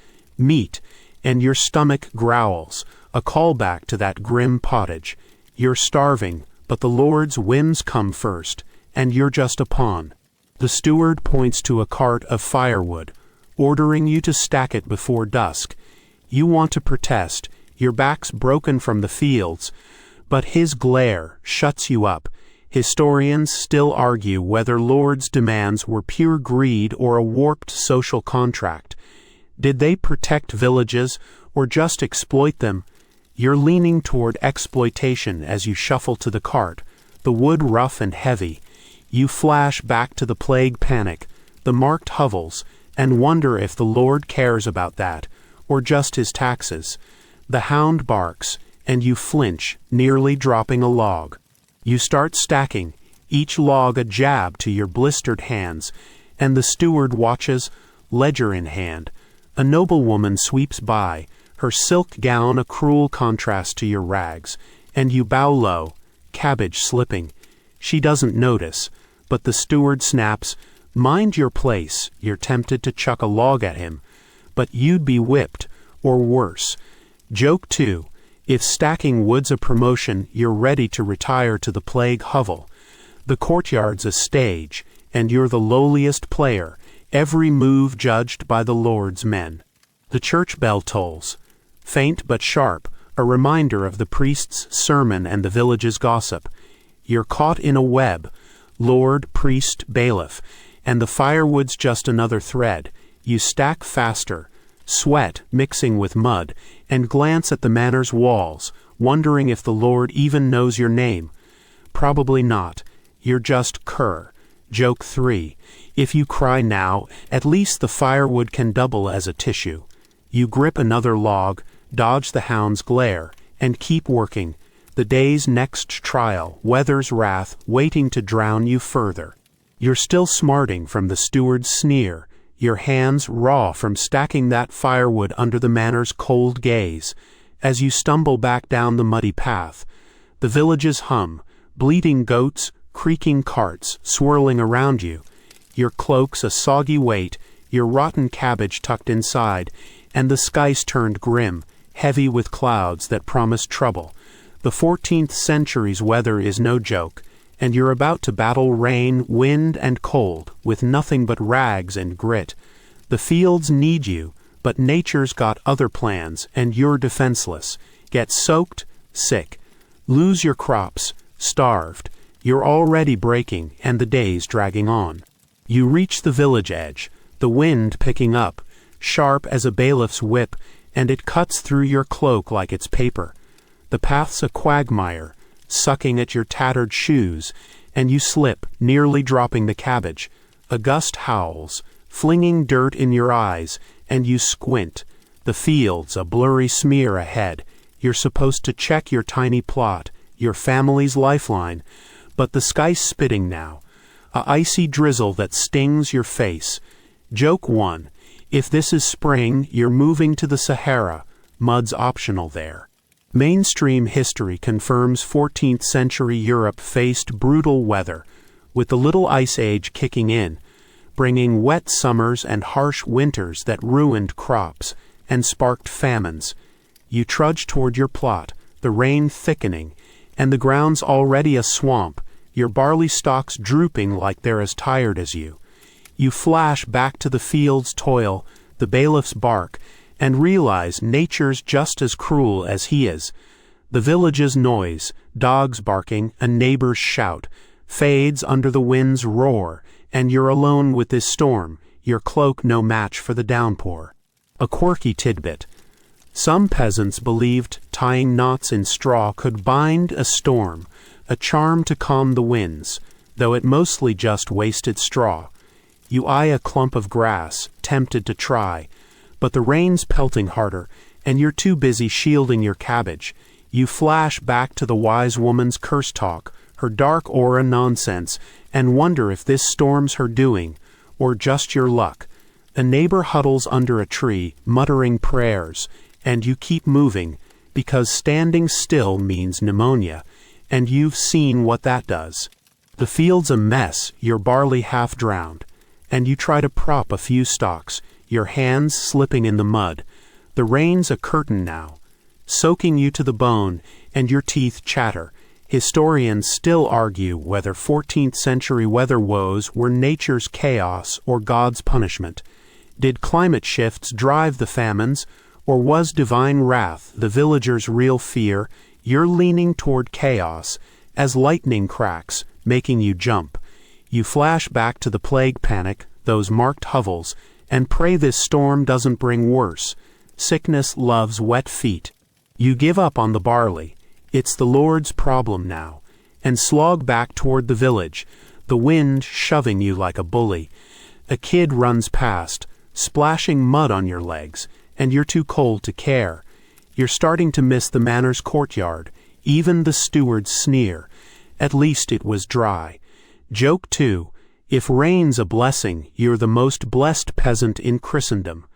and your stomach growls, a callback to that grim pottage. You're starving, but the Lord's whims come first, and you're just a pawn. The steward points to a cart of firewood, ordering you to stack it before dusk. You want to protest, your back's broken from the fields, but his glare shuts you up. Historians still argue whether Lord's demands were pure greed or a warped social contract. Did they protect villages or just exploit them? You're leaning toward exploitation as you shuffle to the cart, the wood rough and heavy. You flash back to the plague panic, the marked hovels, and wonder if the Lord cares about that, or just his taxes. The hound barks, and you flinch, nearly dropping a log. You start stacking, each log a jab to your blistered hands, and the steward watches, ledger in hand. A noblewoman sweeps by, her silk gown a cruel contrast to your rags, and you bow low, cabbage slipping. She doesn't notice, but the steward snaps, "Mind your place." You're tempted to chuck a log at him, but you'd be whipped, or worse. Joke 2. If stacking wood's a promotion, you're ready to retire to the plague hovel. The courtyard's a stage, and you're the lowliest player, every move judged by the Lord's men. The church bell tolls, faint but sharp, a reminder of the priest's sermon and the village's gossip. You're caught in a web, lord, priest, bailiff, and the firewood's just another thread. You stack faster, sweat mixing with mud, and glance at the manor's walls, wondering if the Lord even knows your name. Probably not. You're just cur. Joke 3. If you cry now, at least the firewood can double as a tissue. You grip another log, dodge the hound's glare, and keep working. The day's next trial, weather's wrath, waiting to drown you further. You're still smarting from the steward's sneer, your hands raw from stacking that firewood under the manor's cold gaze. As you stumble back down the muddy path, the village's hum, bleating goats, creaking carts, swirling around you, your cloak's a soggy weight, your rotten cabbage tucked inside, and the skies turned grim, heavy with clouds that promise trouble. The 14th century's weather is no joke, and you're about to battle rain, wind, and cold with nothing but rags and grit. The fields need you, but nature's got other plans, and you're defenseless. Get soaked, sick. Lose your crops, starved. You're already breaking, and the day's dragging on. You reach the village edge, the wind picking up, sharp as a bailiff's whip, and it cuts through your cloak like it's paper. The path's a quagmire, sucking at your tattered shoes, and you slip, nearly dropping the cabbage. A gust howls, flinging dirt in your eyes, and you squint. The field's a blurry smear ahead. You're supposed to check your tiny plot, your family's lifeline, but the sky's spitting now, a icy drizzle that stings your face. Joke 1. If this is spring, you're moving to the Sahara. Mud's optional there. Mainstream history confirms 14th century Europe faced brutal weather, with the Little Ice Age kicking in, bringing wet summers and harsh winters that ruined crops and sparked famines. You trudge toward your plot, the rain thickening, and the ground's already a swamp, your barley stalks drooping like they're as tired as you. You flash back to the field's toil, the bailiff's bark, and realize nature's just as cruel as he is. The village's noise, dogs barking, a neighbor's shout, fades under the wind's roar, and you're alone with this storm, your cloak no match for the downpour. A quirky tidbit. Some peasants believed tying knots in straw could bind a storm, a charm to calm the winds, though it mostly just wasted straw. You eye a clump of grass, tempted to try, but the rain's pelting harder, and you're too busy shielding your cabbage. You flash back to the wise woman's curse talk, her dark aura nonsense, and wonder if this storm's her doing, or just your luck. A neighbor huddles under a tree, muttering prayers, and you keep moving, because standing still means pneumonia, and you've seen what that does. The field's a mess, your barley half drowned, and you try to prop a few stalks, your hands slipping in the mud. The rain's a curtain now, soaking you to the bone, and your teeth chatter. Historians still argue whether 14th century weather woes were nature's chaos or God's punishment. Did climate shifts drive the famines, or was divine wrath the villagers' real fear? You're leaning toward chaos, as lightning cracks, making you jump. You flash back to the plague panic, those marked hovels, and pray this storm doesn't bring worse. Sickness loves wet feet. You give up on the barley. It's the Lord's problem now, and slog back toward the village, the wind shoving you like a bully. A kid runs past, splashing mud on your legs, and you're too cold to care. You're starting to miss the manor's courtyard, even the steward's sneer. At least it was dry. Joke 2. If rain's a blessing, you're the most blessed peasant in Christendom.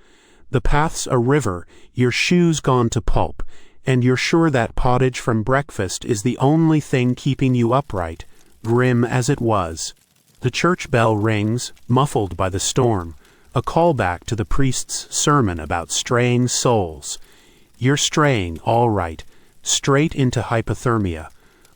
The path's a river, your shoes gone to pulp, and you're sure that pottage from breakfast is the only thing keeping you upright, grim as it was. The church bell rings, muffled by the storm, a callback to the priest's sermon about straying souls. You're straying, all right, straight into hypothermia.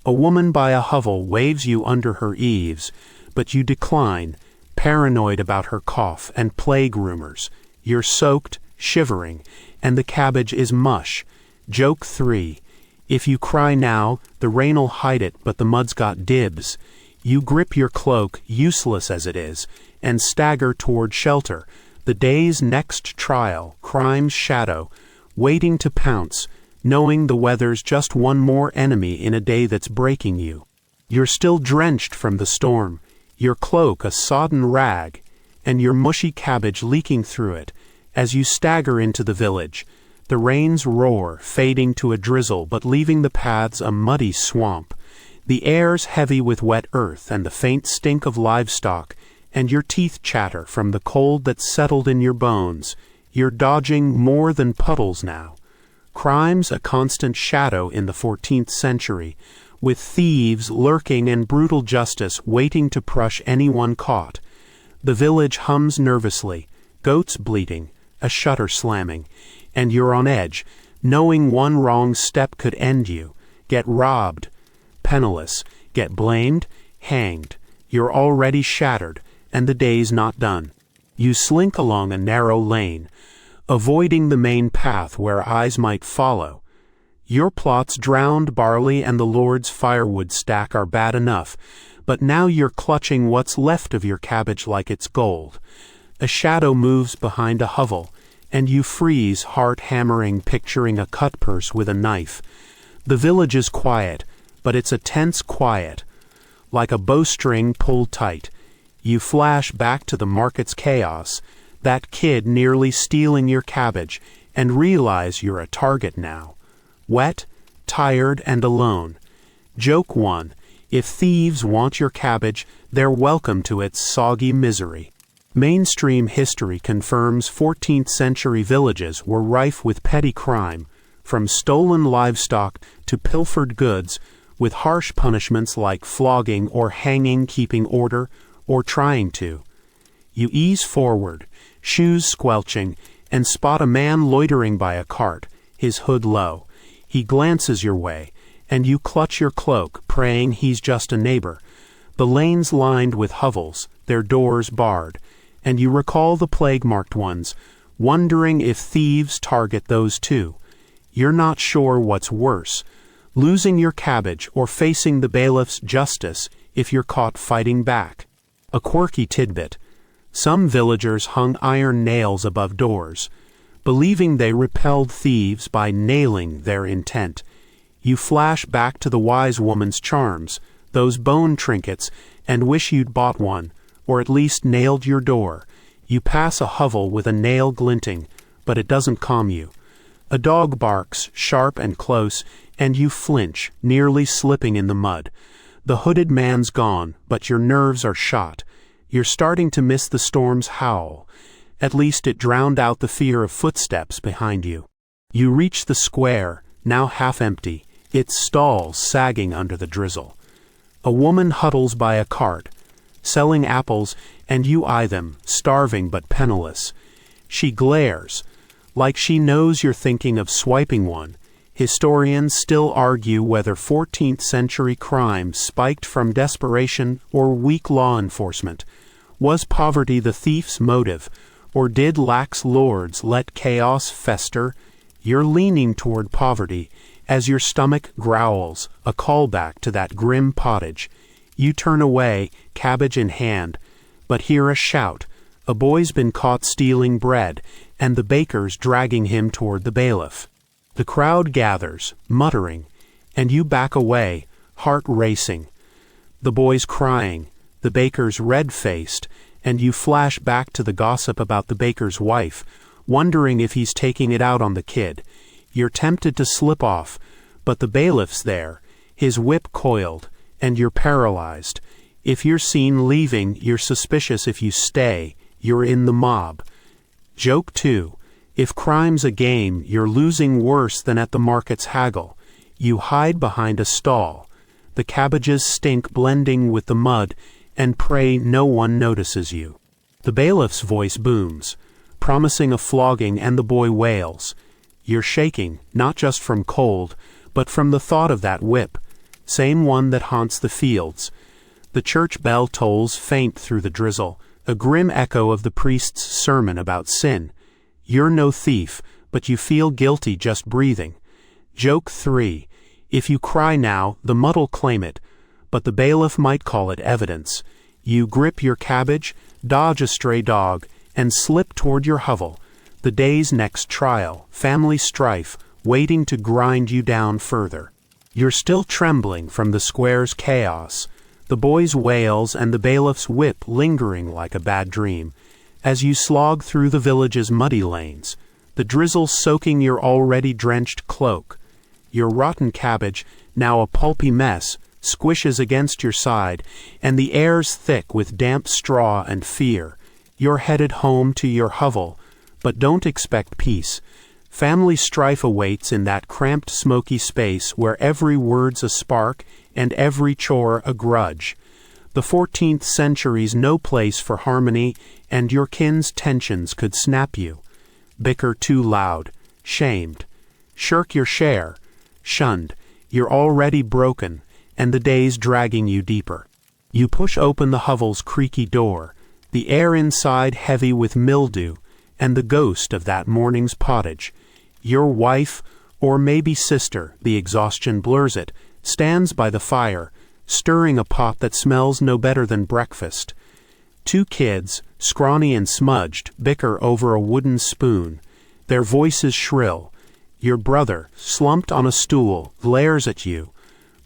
A woman by a hovel waves you under her eaves, but you decline, paranoid about her cough and plague rumors. You're soaked, shivering, and the cabbage is mush. Joke 3. If you cry now, the rain'll hide it, but the mud's got dibs. You grip your cloak, useless as it is, and stagger toward shelter. The day's next trial, crime's shadow, waiting to pounce, knowing the weather's just one more enemy in a day that's breaking you. You're still drenched from the storm, your cloak a sodden rag, and your mushy cabbage leaking through it, as you stagger into the village. The rains roar, fading to a drizzle but leaving the paths a muddy swamp. The air's heavy with wet earth and the faint stink of livestock, and your teeth chatter from the cold that's settled in your bones. You're dodging more than puddles now. Crime's a constant shadow in the 14th century, with thieves lurking and brutal justice waiting to crush anyone caught. The village hums nervously, goats bleating, a shutter slamming, and you're on edge, knowing one wrong step could end you. Get robbed, penniless, get blamed, hanged. You're already shattered, and the day's not done. You slink along a narrow lane, avoiding the main path where eyes might follow. Your plots drowned barley and the Lord's firewood stack are bad enough, but now you're clutching what's left of your cabbage like it's gold. A shadow moves behind a hovel, and you freeze, heart hammering, picturing a cut purse with a knife. The village is quiet, but it's a tense quiet, like a bowstring pulled tight. You flash back to the market's chaos, that kid nearly stealing your cabbage, and realize you're a target now. Wet, tired, and alone. Joke 1. If thieves want your cabbage, they're welcome to its soggy misery. Mainstream history confirms 14th century villages were rife with petty crime, from stolen livestock to pilfered goods, with harsh punishments like flogging or hanging keeping order, or trying to. You ease forward, shoes squelching, and spot a man loitering by a cart, his hood low. He glances your way, and you clutch your cloak, praying he's just a neighbor. The lane's lined with hovels, their doors barred, and you recall the plague-marked ones, wondering if thieves target those too. You're not sure what's worse, losing your cabbage or facing the bailiff's justice if you're caught fighting back. A quirky tidbit. Some villagers hung iron nails above doors, believing they repelled thieves by nailing their intent. You flash back to the wise woman's charms, those bone trinkets, and wish you'd bought one, or at least nailed your door. You pass a hovel with a nail glinting, but it doesn't calm you. A dog barks, sharp and close, and you flinch, nearly slipping in the mud. The hooded man's gone, but your nerves are shot. You're starting to miss the storm's howl. At least it drowned out the fear of footsteps behind you. You reach the square, now half empty, its stalls sagging under the drizzle. A woman huddles by a cart, selling apples, and you eye them, starving but penniless. She glares, like she knows you're thinking of swiping one. Historians still argue whether 14th century crime spiked from desperation or weak law enforcement. Was poverty the thief's motive, or did lax lords let chaos fester? You're leaning toward poverty as your stomach growls, a callback to that grim pottage. You turn away, cabbage in hand, but hear a shout. A boy's been caught stealing bread, and the baker's dragging him toward the bailiff. The crowd gathers, muttering, and you back away, heart racing. The boy's crying, the baker's red-faced, and you flash back to the gossip about the baker's wife, wondering if he's taking it out on the kid. You're tempted to slip off, but the bailiff's there, his whip coiled, and you're paralyzed. If you're seen leaving, you're suspicious. If you stay, you're in the mob. Joke 2. If crime's a game, you're losing worse than at the market's haggle. You hide behind a stall, the cabbages stink blending with the mud, and pray no one notices you. The bailiff's voice booms, promising a flogging, and the boy wails. You're shaking, not just from cold, but from the thought of that whip, same one that haunts the fields. The church bell tolls faint through the drizzle, a grim echo of the priest's sermon about sin. You're no thief, but you feel guilty just breathing. Joke 3. If you cry now, the mud'll claim it, but the bailiff might call it evidence. You grip your cabbage, dodge a stray dog, and slip toward your hovel, the day's next trial, family strife, waiting to grind you down further. You're still trembling from the square's chaos, the boy's wails and the bailiff's whip lingering like a bad dream, as you slog through the village's muddy lanes. the drizzle soaking your already drenched cloak. Your rotten cabbage, now a pulpy mess, squishes against your side, and the air's thick with damp straw and fear. You're headed home to your hovel, but don't expect peace. Family strife awaits in that cramped, smoky space where every word's a spark and every chore a grudge. The 14th century's no place for harmony, and your kin's tensions could snap you. Bicker too loud, shamed. Shirk your share, shunned. You're already broken, and the day's dragging you deeper. You push open the hovel's creaky door, the air inside heavy with mildew, and the ghost of that morning's pottage. Your wife, or maybe sister, the exhaustion blurs it, stands by the fire, stirring a pot that smells no better than breakfast. 2 kids, scrawny and smudged, bicker over a wooden spoon, their voices shrill. Your brother, slumped on a stool, glares at you,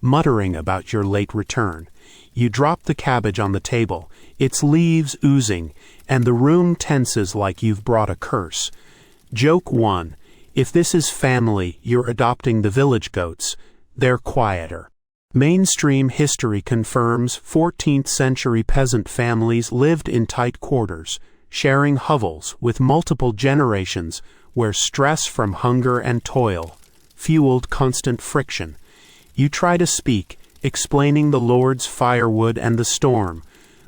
muttering about your late return. You drop the cabbage on the table, its leaves oozing, and the room tenses like you've brought a curse. Joke 1. If this is family, you're adopting the village goats. They're quieter. Mainstream history confirms 14th century peasant families lived in tight quarters, sharing hovels with multiple generations where stress from hunger and toil fueled constant friction. You try to speak, explaining the Lord's firewood and the storm,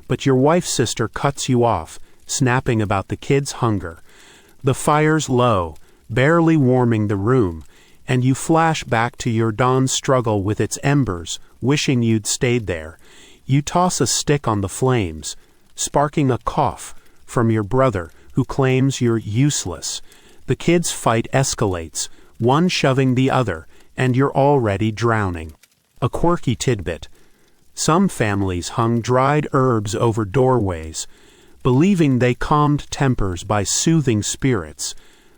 but your wife's sister cuts you off, snapping about the kids' hunger. The fire's low, barely warming the room, and you flash back to your dawn struggle with its embers, wishing you'd stayed there. You toss a stick on the flames, sparking a cough from your brother, who claims you're useless. The kids' fight escalates, one shoving the other, and you're already drowning. A quirky tidbit. Some families hung dried herbs over doorways, believing they calmed tempers by soothing spirits,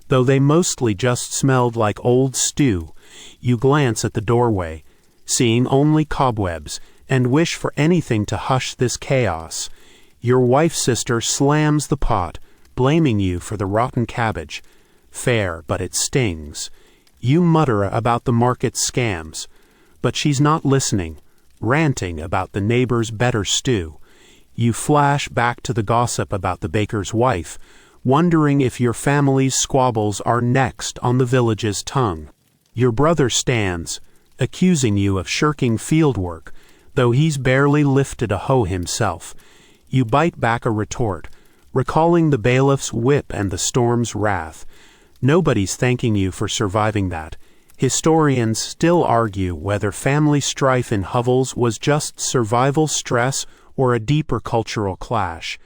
though they mostly just smelled like old stew. You glance at the doorway, seeing only cobwebs, and wish for anything to hush this chaos. Your wife's sister slams the pot, blaming you for the rotten cabbage. Fair, but it stings. You mutter about the market scams, but she's not listening, ranting about the neighbor's better stew. You flash back to the gossip about the baker's wife, wondering if your family's squabbles are next on the village's tongue. Your brother stands, accusing you of shirking fieldwork, though he's barely lifted a hoe himself. You bite back a retort, recalling the bailiff's whip and the storm's wrath. Nobody's thanking you for surviving that. Historians still argue whether family strife in hovels was just survival stress or a deeper cultural clash.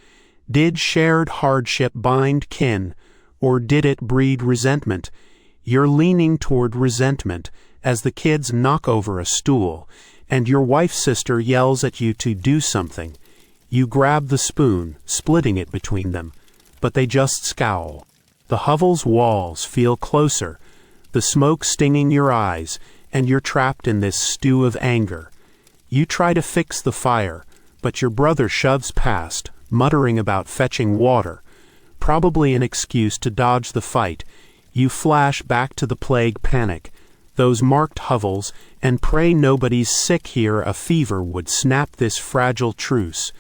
Did shared hardship bind kin, or did it breed resentment? You're leaning toward resentment as the kids knock over a stool, and your wife's sister yells at you to do something. You grab the spoon, splitting it between them, but they just scowl. The hovel's walls feel closer, the smoke stinging your eyes, and you're trapped in this stew of anger. You try to fix the fire, but your brother shoves past, muttering about fetching water, probably an excuse to dodge the fight. You flash back to the plague panic, those marked hovels, and pray nobody's sick here. A fever would snap this fragile truce.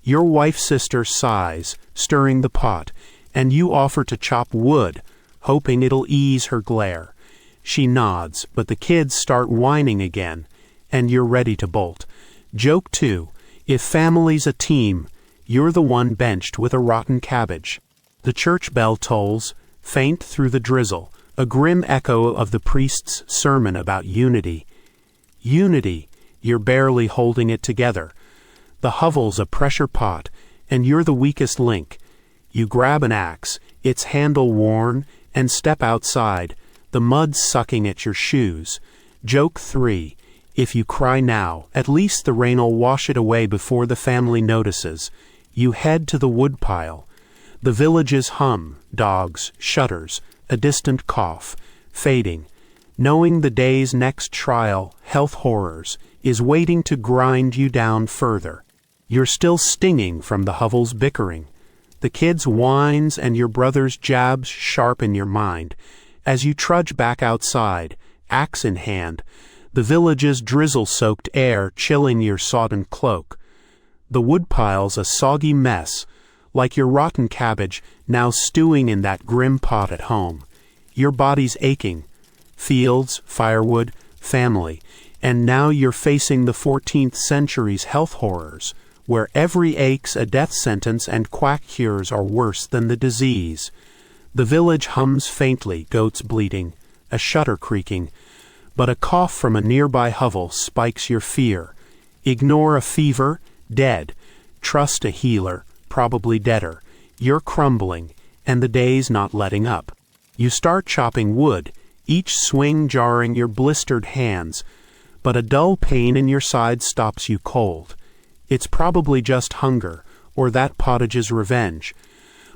Your wife's sister sighs, stirring the pot, and you offer to chop wood, hoping it'll ease her glare. She nods, but the kids start whining again, and you're ready to bolt. Joke 2. If family's a team, you're the one benched with a rotten cabbage. The church bell tolls, faint through the drizzle, a grim echo of the priest's sermon about unity. Unity, you're barely holding it together. The hovel's a pressure pot, and you're the weakest link. You grab an axe, its handle worn, and step outside, the mud sucking at your shoes. Joke 3. If you cry now, at least the rain'll wash it away before the family notices. You head to the woodpile. The village's hum, dogs, shudders, a distant cough, fading, knowing the day's next trial, health horrors, is waiting to grind you down further. You're still stinging from the hovel's bickering. The kids' whines and your brother's jabs sharpen your mind. As you trudge back outside, axe in hand, the village's drizzle-soaked air chilling your sodden cloak. The woodpile's a soggy mess, like your rotten cabbage now stewing in that grim pot at home. Your body's aching. Fields, firewood, family, and now you're facing the 14th century's health horrors, where every ache's a death sentence and quack cures are worse than the disease. The village hums faintly, goats bleating, a shutter creaking, but a cough from a nearby hovel spikes your fear. Ignore a fever, dead. Trust a healer, probably deader. You're crumbling, and the day's not letting up. You start chopping wood, each swing jarring your blistered hands, but a dull pain in your side stops you cold. It's probably just hunger, or that pottage's revenge.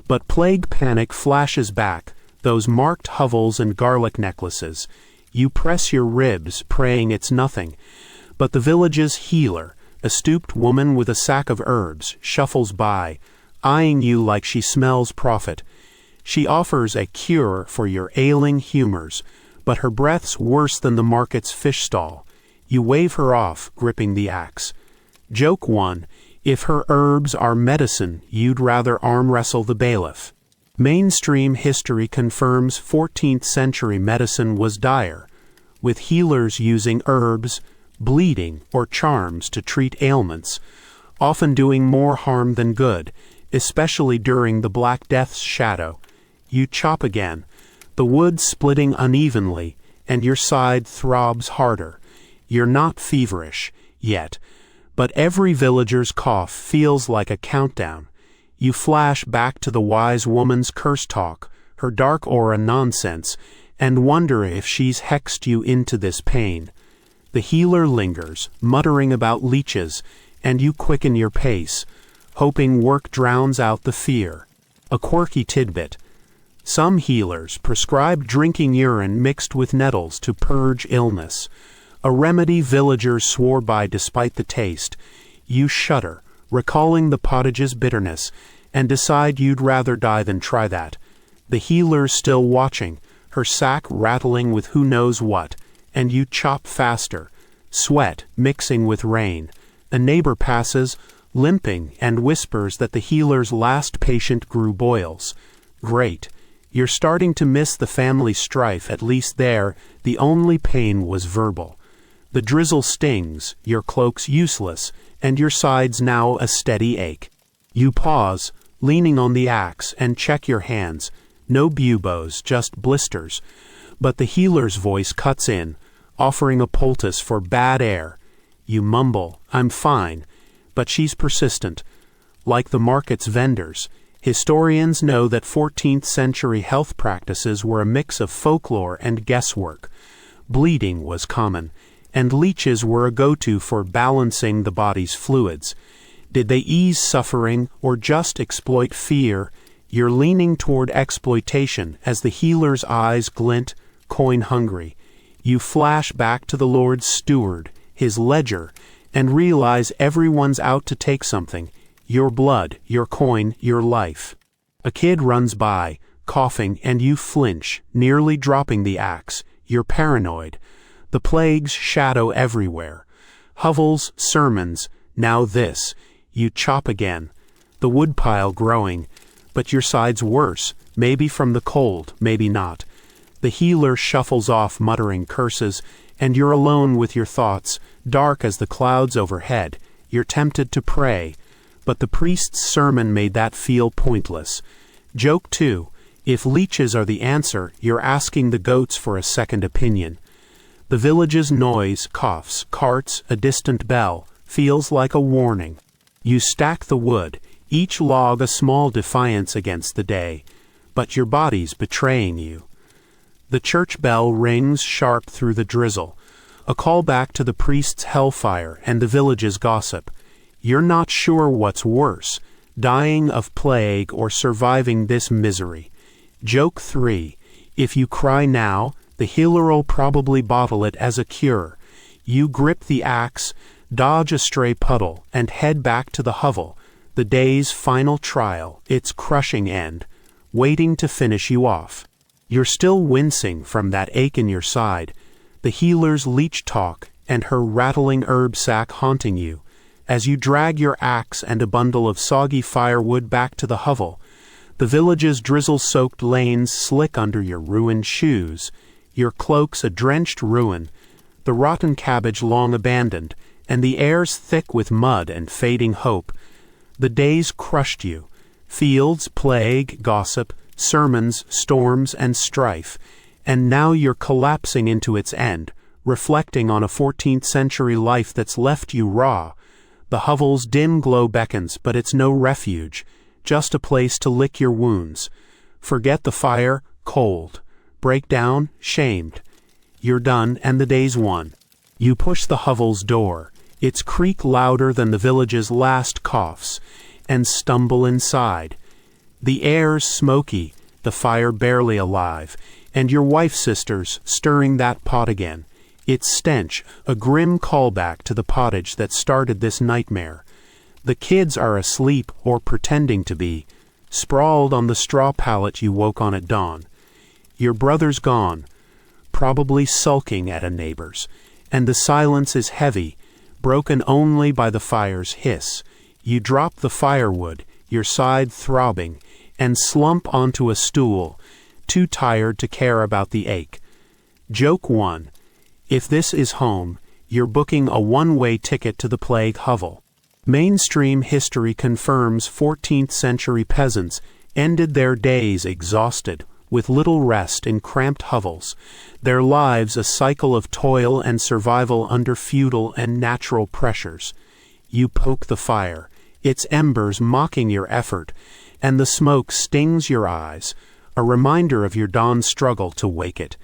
But plague panic flashes back, those marked hovels and garlic necklaces. You press your ribs, praying it's nothing. But the village's healer, a stooped woman with a sack of herbs, shuffles by, eyeing you like she smells profit. She offers a cure for your ailing humors, but her breath's worse than the market's fish stall. You wave her off, gripping the axe. Joke 1. If her herbs are medicine, you'd rather arm wrestle the bailiff. Mainstream history confirms 14th century medicine was dire, with healers using herbs, bleeding, or charms to treat ailments, often doing more harm than good, especially during the Black Death's shadow. You chop again, the wood splitting unevenly, and your side throbs harder. You're not feverish, yet, but every villager's cough feels like a countdown. You flash back to the wise woman's curse talk, her dark aura nonsense, and wonder if she's hexed you into this pain. The healer lingers, muttering about leeches, and you quicken your pace, hoping work drowns out the fear. A quirky tidbit. Some healers prescribe drinking urine mixed with nettles to purge illness, a remedy villagers swore by despite the taste. You shudder, recalling the pottage's bitterness, and decide you'd rather die than try that. The healer's still watching, her sack rattling with who knows what, and you chop faster, sweat mixing with rain. A neighbor passes, limping, and whispers that the healer's last patient grew boils. Great. You're starting to miss the family strife, at least there, the only pain was verbal. The drizzle stings, your cloak's useless, and your side's now a steady ache. You pause, leaning on the axe, and check your hands. No buboes, just blisters. But the healer's voice cuts in, offering a poultice for bad air. You mumble, "I'm fine," but she's persistent. Like the market's vendors, historians know that 14th century health practices were a mix of folklore and guesswork. Bleeding was common, and leeches were a go-to for balancing the body's fluids. Did they ease suffering or just exploit fear? You're leaning toward exploitation as the healer's eyes glint, coin-hungry. You flash back to the Lord's steward, his ledger, and realize everyone's out to take something. Your blood, your coin, your life. A kid runs by, coughing, and you flinch, nearly dropping the axe. You're paranoid. The plague's shadow everywhere. Hovels, sermons, now this. You chop again. The woodpile growing, but your side's worse, maybe from the cold, maybe not. The healer shuffles off muttering curses, and you're alone with your thoughts, dark as the clouds overhead. You're tempted to pray, but the priest's sermon made that feel pointless. Joke 2. If leeches are the answer, you're asking the goats for a second opinion. The village's noise, coughs, carts, a distant bell, feels like a warning. You stack the wood, each log a small defiance against the day, but your body's betraying you. The church bell rings sharp through the drizzle, a call back to the priest's hellfire and the village's gossip. You're not sure what's worse, dying of plague or surviving this misery. Joke 3. If you cry now, the healer'll probably bottle it as a cure. You grip the axe, dodge a stray puddle, and head back to the hovel. The day's final trial, its crushing end, waiting to finish you off. You're still wincing from that ache in your side, the healer's leech talk and her rattling herb sack haunting you, as you drag your axe and a bundle of soggy firewood back to the hovel. The village's drizzle-soaked lanes slick under your ruined shoes, your cloak's a drenched ruin, the rotten cabbage long abandoned, and the air's thick with mud and fading hope. The day's crushed you. Fields, plague, gossip, sermons, storms, and strife, and now you're collapsing into its end, reflecting on a 14th century life that's left you raw. The hovel's dim glow beckons, but it's no refuge, just a place to lick your wounds. Forget the fire, cold. Break down, shamed. You're done, and the day's won. You push the hovel's door, its creak louder than the village's last coughs, and stumble inside. The air's smoky, the fire barely alive, and your wife's sisters stirring that pot again. Its stench, a grim callback to the pottage that started this nightmare. The kids are asleep or pretending to be, sprawled on the straw pallet you woke on at dawn. Your brother's gone, probably sulking at a neighbor's, and the silence is heavy, broken only by the fire's hiss. You drop the firewood, your side throbbing, and slump onto a stool, too tired to care about the ache. Joke 1. If this is home, you're booking a one-way ticket to the plague hovel. Mainstream history confirms 14th century peasants ended their days exhausted, with little rest in cramped hovels, their lives a cycle of toil and survival under feudal and natural pressures. You poke the fire, its embers mocking your effort, and the smoke stings your eyes, a reminder of your dawn struggle to wake it.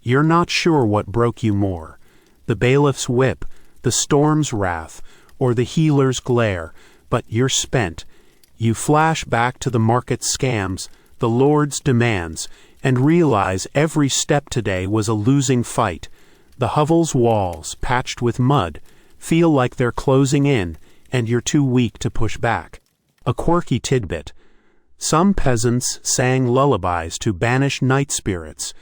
You're not sure what broke you more, the bailiff's whip, the storm's wrath, or the healer's glare, but you're spent. You flash back to the market scams, the Lord's demands, and realize every step today was a losing fight. The hovel's walls, patched with mud, feel like they're closing in, and you're too weak to push back. A quirky tidbit. Some peasants sang lullabies to banish night spirits,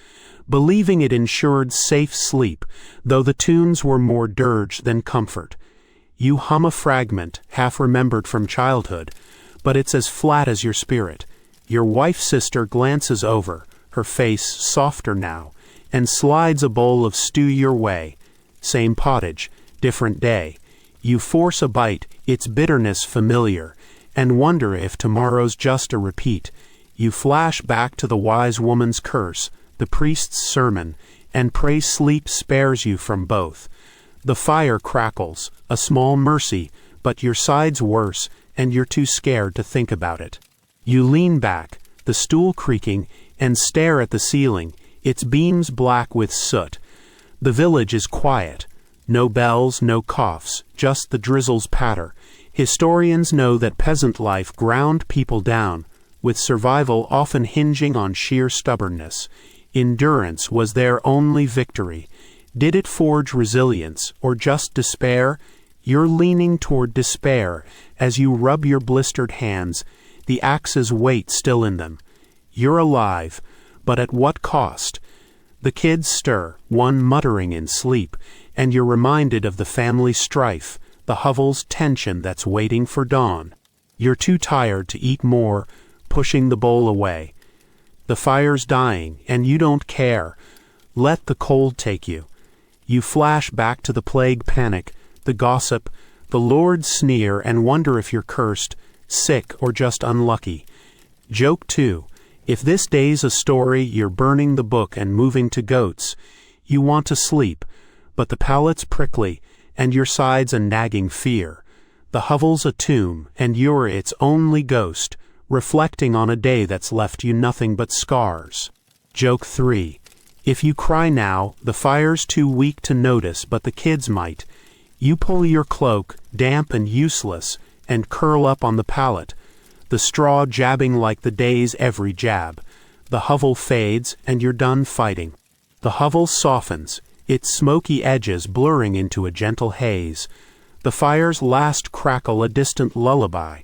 believing it ensured safe sleep, though the tunes were more dirge than comfort. You hum a fragment, half remembered from childhood, but it's as flat as your spirit. Your wife's sister glances over, her face softer now, and slides a bowl of stew your way. Same pottage, different day. You force a bite, its bitterness familiar, and wonder if tomorrow's just a repeat. You flash back to the wise woman's curse, the priest's sermon, and pray sleep spares you from both. The fire crackles, a small mercy, but your side's worse, and you're too scared to think about it. You lean back, the stool creaking, and stare at the ceiling, its beams black with soot. The village is quiet. No bells, no coughs, just the drizzle's patter. Historians know that peasant life ground people down, with survival often hinging on sheer stubbornness. Endurance was their only victory. Did it forge resilience, or just despair? You're leaning toward despair as you rub your blistered hands, the axe's weight still in them. You're alive, but at what cost? The kids stir, one muttering in sleep, and you're reminded of the family strife, the hovel's tension that's waiting for dawn. You're too tired to eat more, pushing the bowl away. The fire's dying, and you don't care. Let the cold take you. You flash back to the plague panic, the gossip, the Lord's sneer, and wonder if you're cursed, sick, or just unlucky. Joke 2. If this day's a story, you're burning the book and moving to goats. You want to sleep, but the palate's prickly, and your side's a nagging fear. The hovel's a tomb, and you're its only ghost, reflecting on a day that's left you nothing but scars. Joke 3. If you cry now, the fire's too weak to notice, but the kids might. You pull your cloak, damp and useless, and curl up on the pallet, the straw jabbing like the day's every jab. The hovel fades, and you're done fighting. The hovel softens, its smoky edges blurring into a gentle haze. The fire's last crackle a distant lullaby.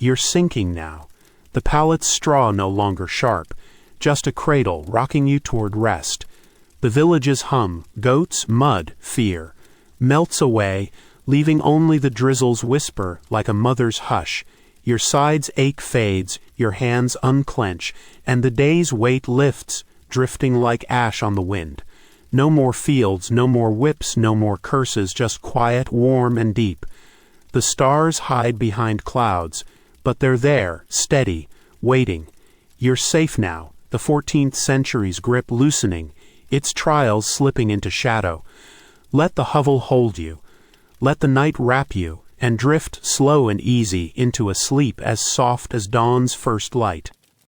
You're sinking now. The pallet's straw no longer sharp, just a cradle rocking you toward rest. The village's hum, goats, mud, fear, melts away, leaving only the drizzle's whisper like a mother's hush. Your sides' ache fades, your hands unclench, and the day's weight lifts, drifting like ash on the wind. No more fields, no more whips, no more curses, just quiet, warm, and deep. The stars hide behind clouds, but they're there, steady, waiting. You're safe now, the 14th century's grip loosening, its trials slipping into shadow. Let the hovel hold you. Let the night wrap you, and drift slow and easy into a sleep as soft as dawn's first light.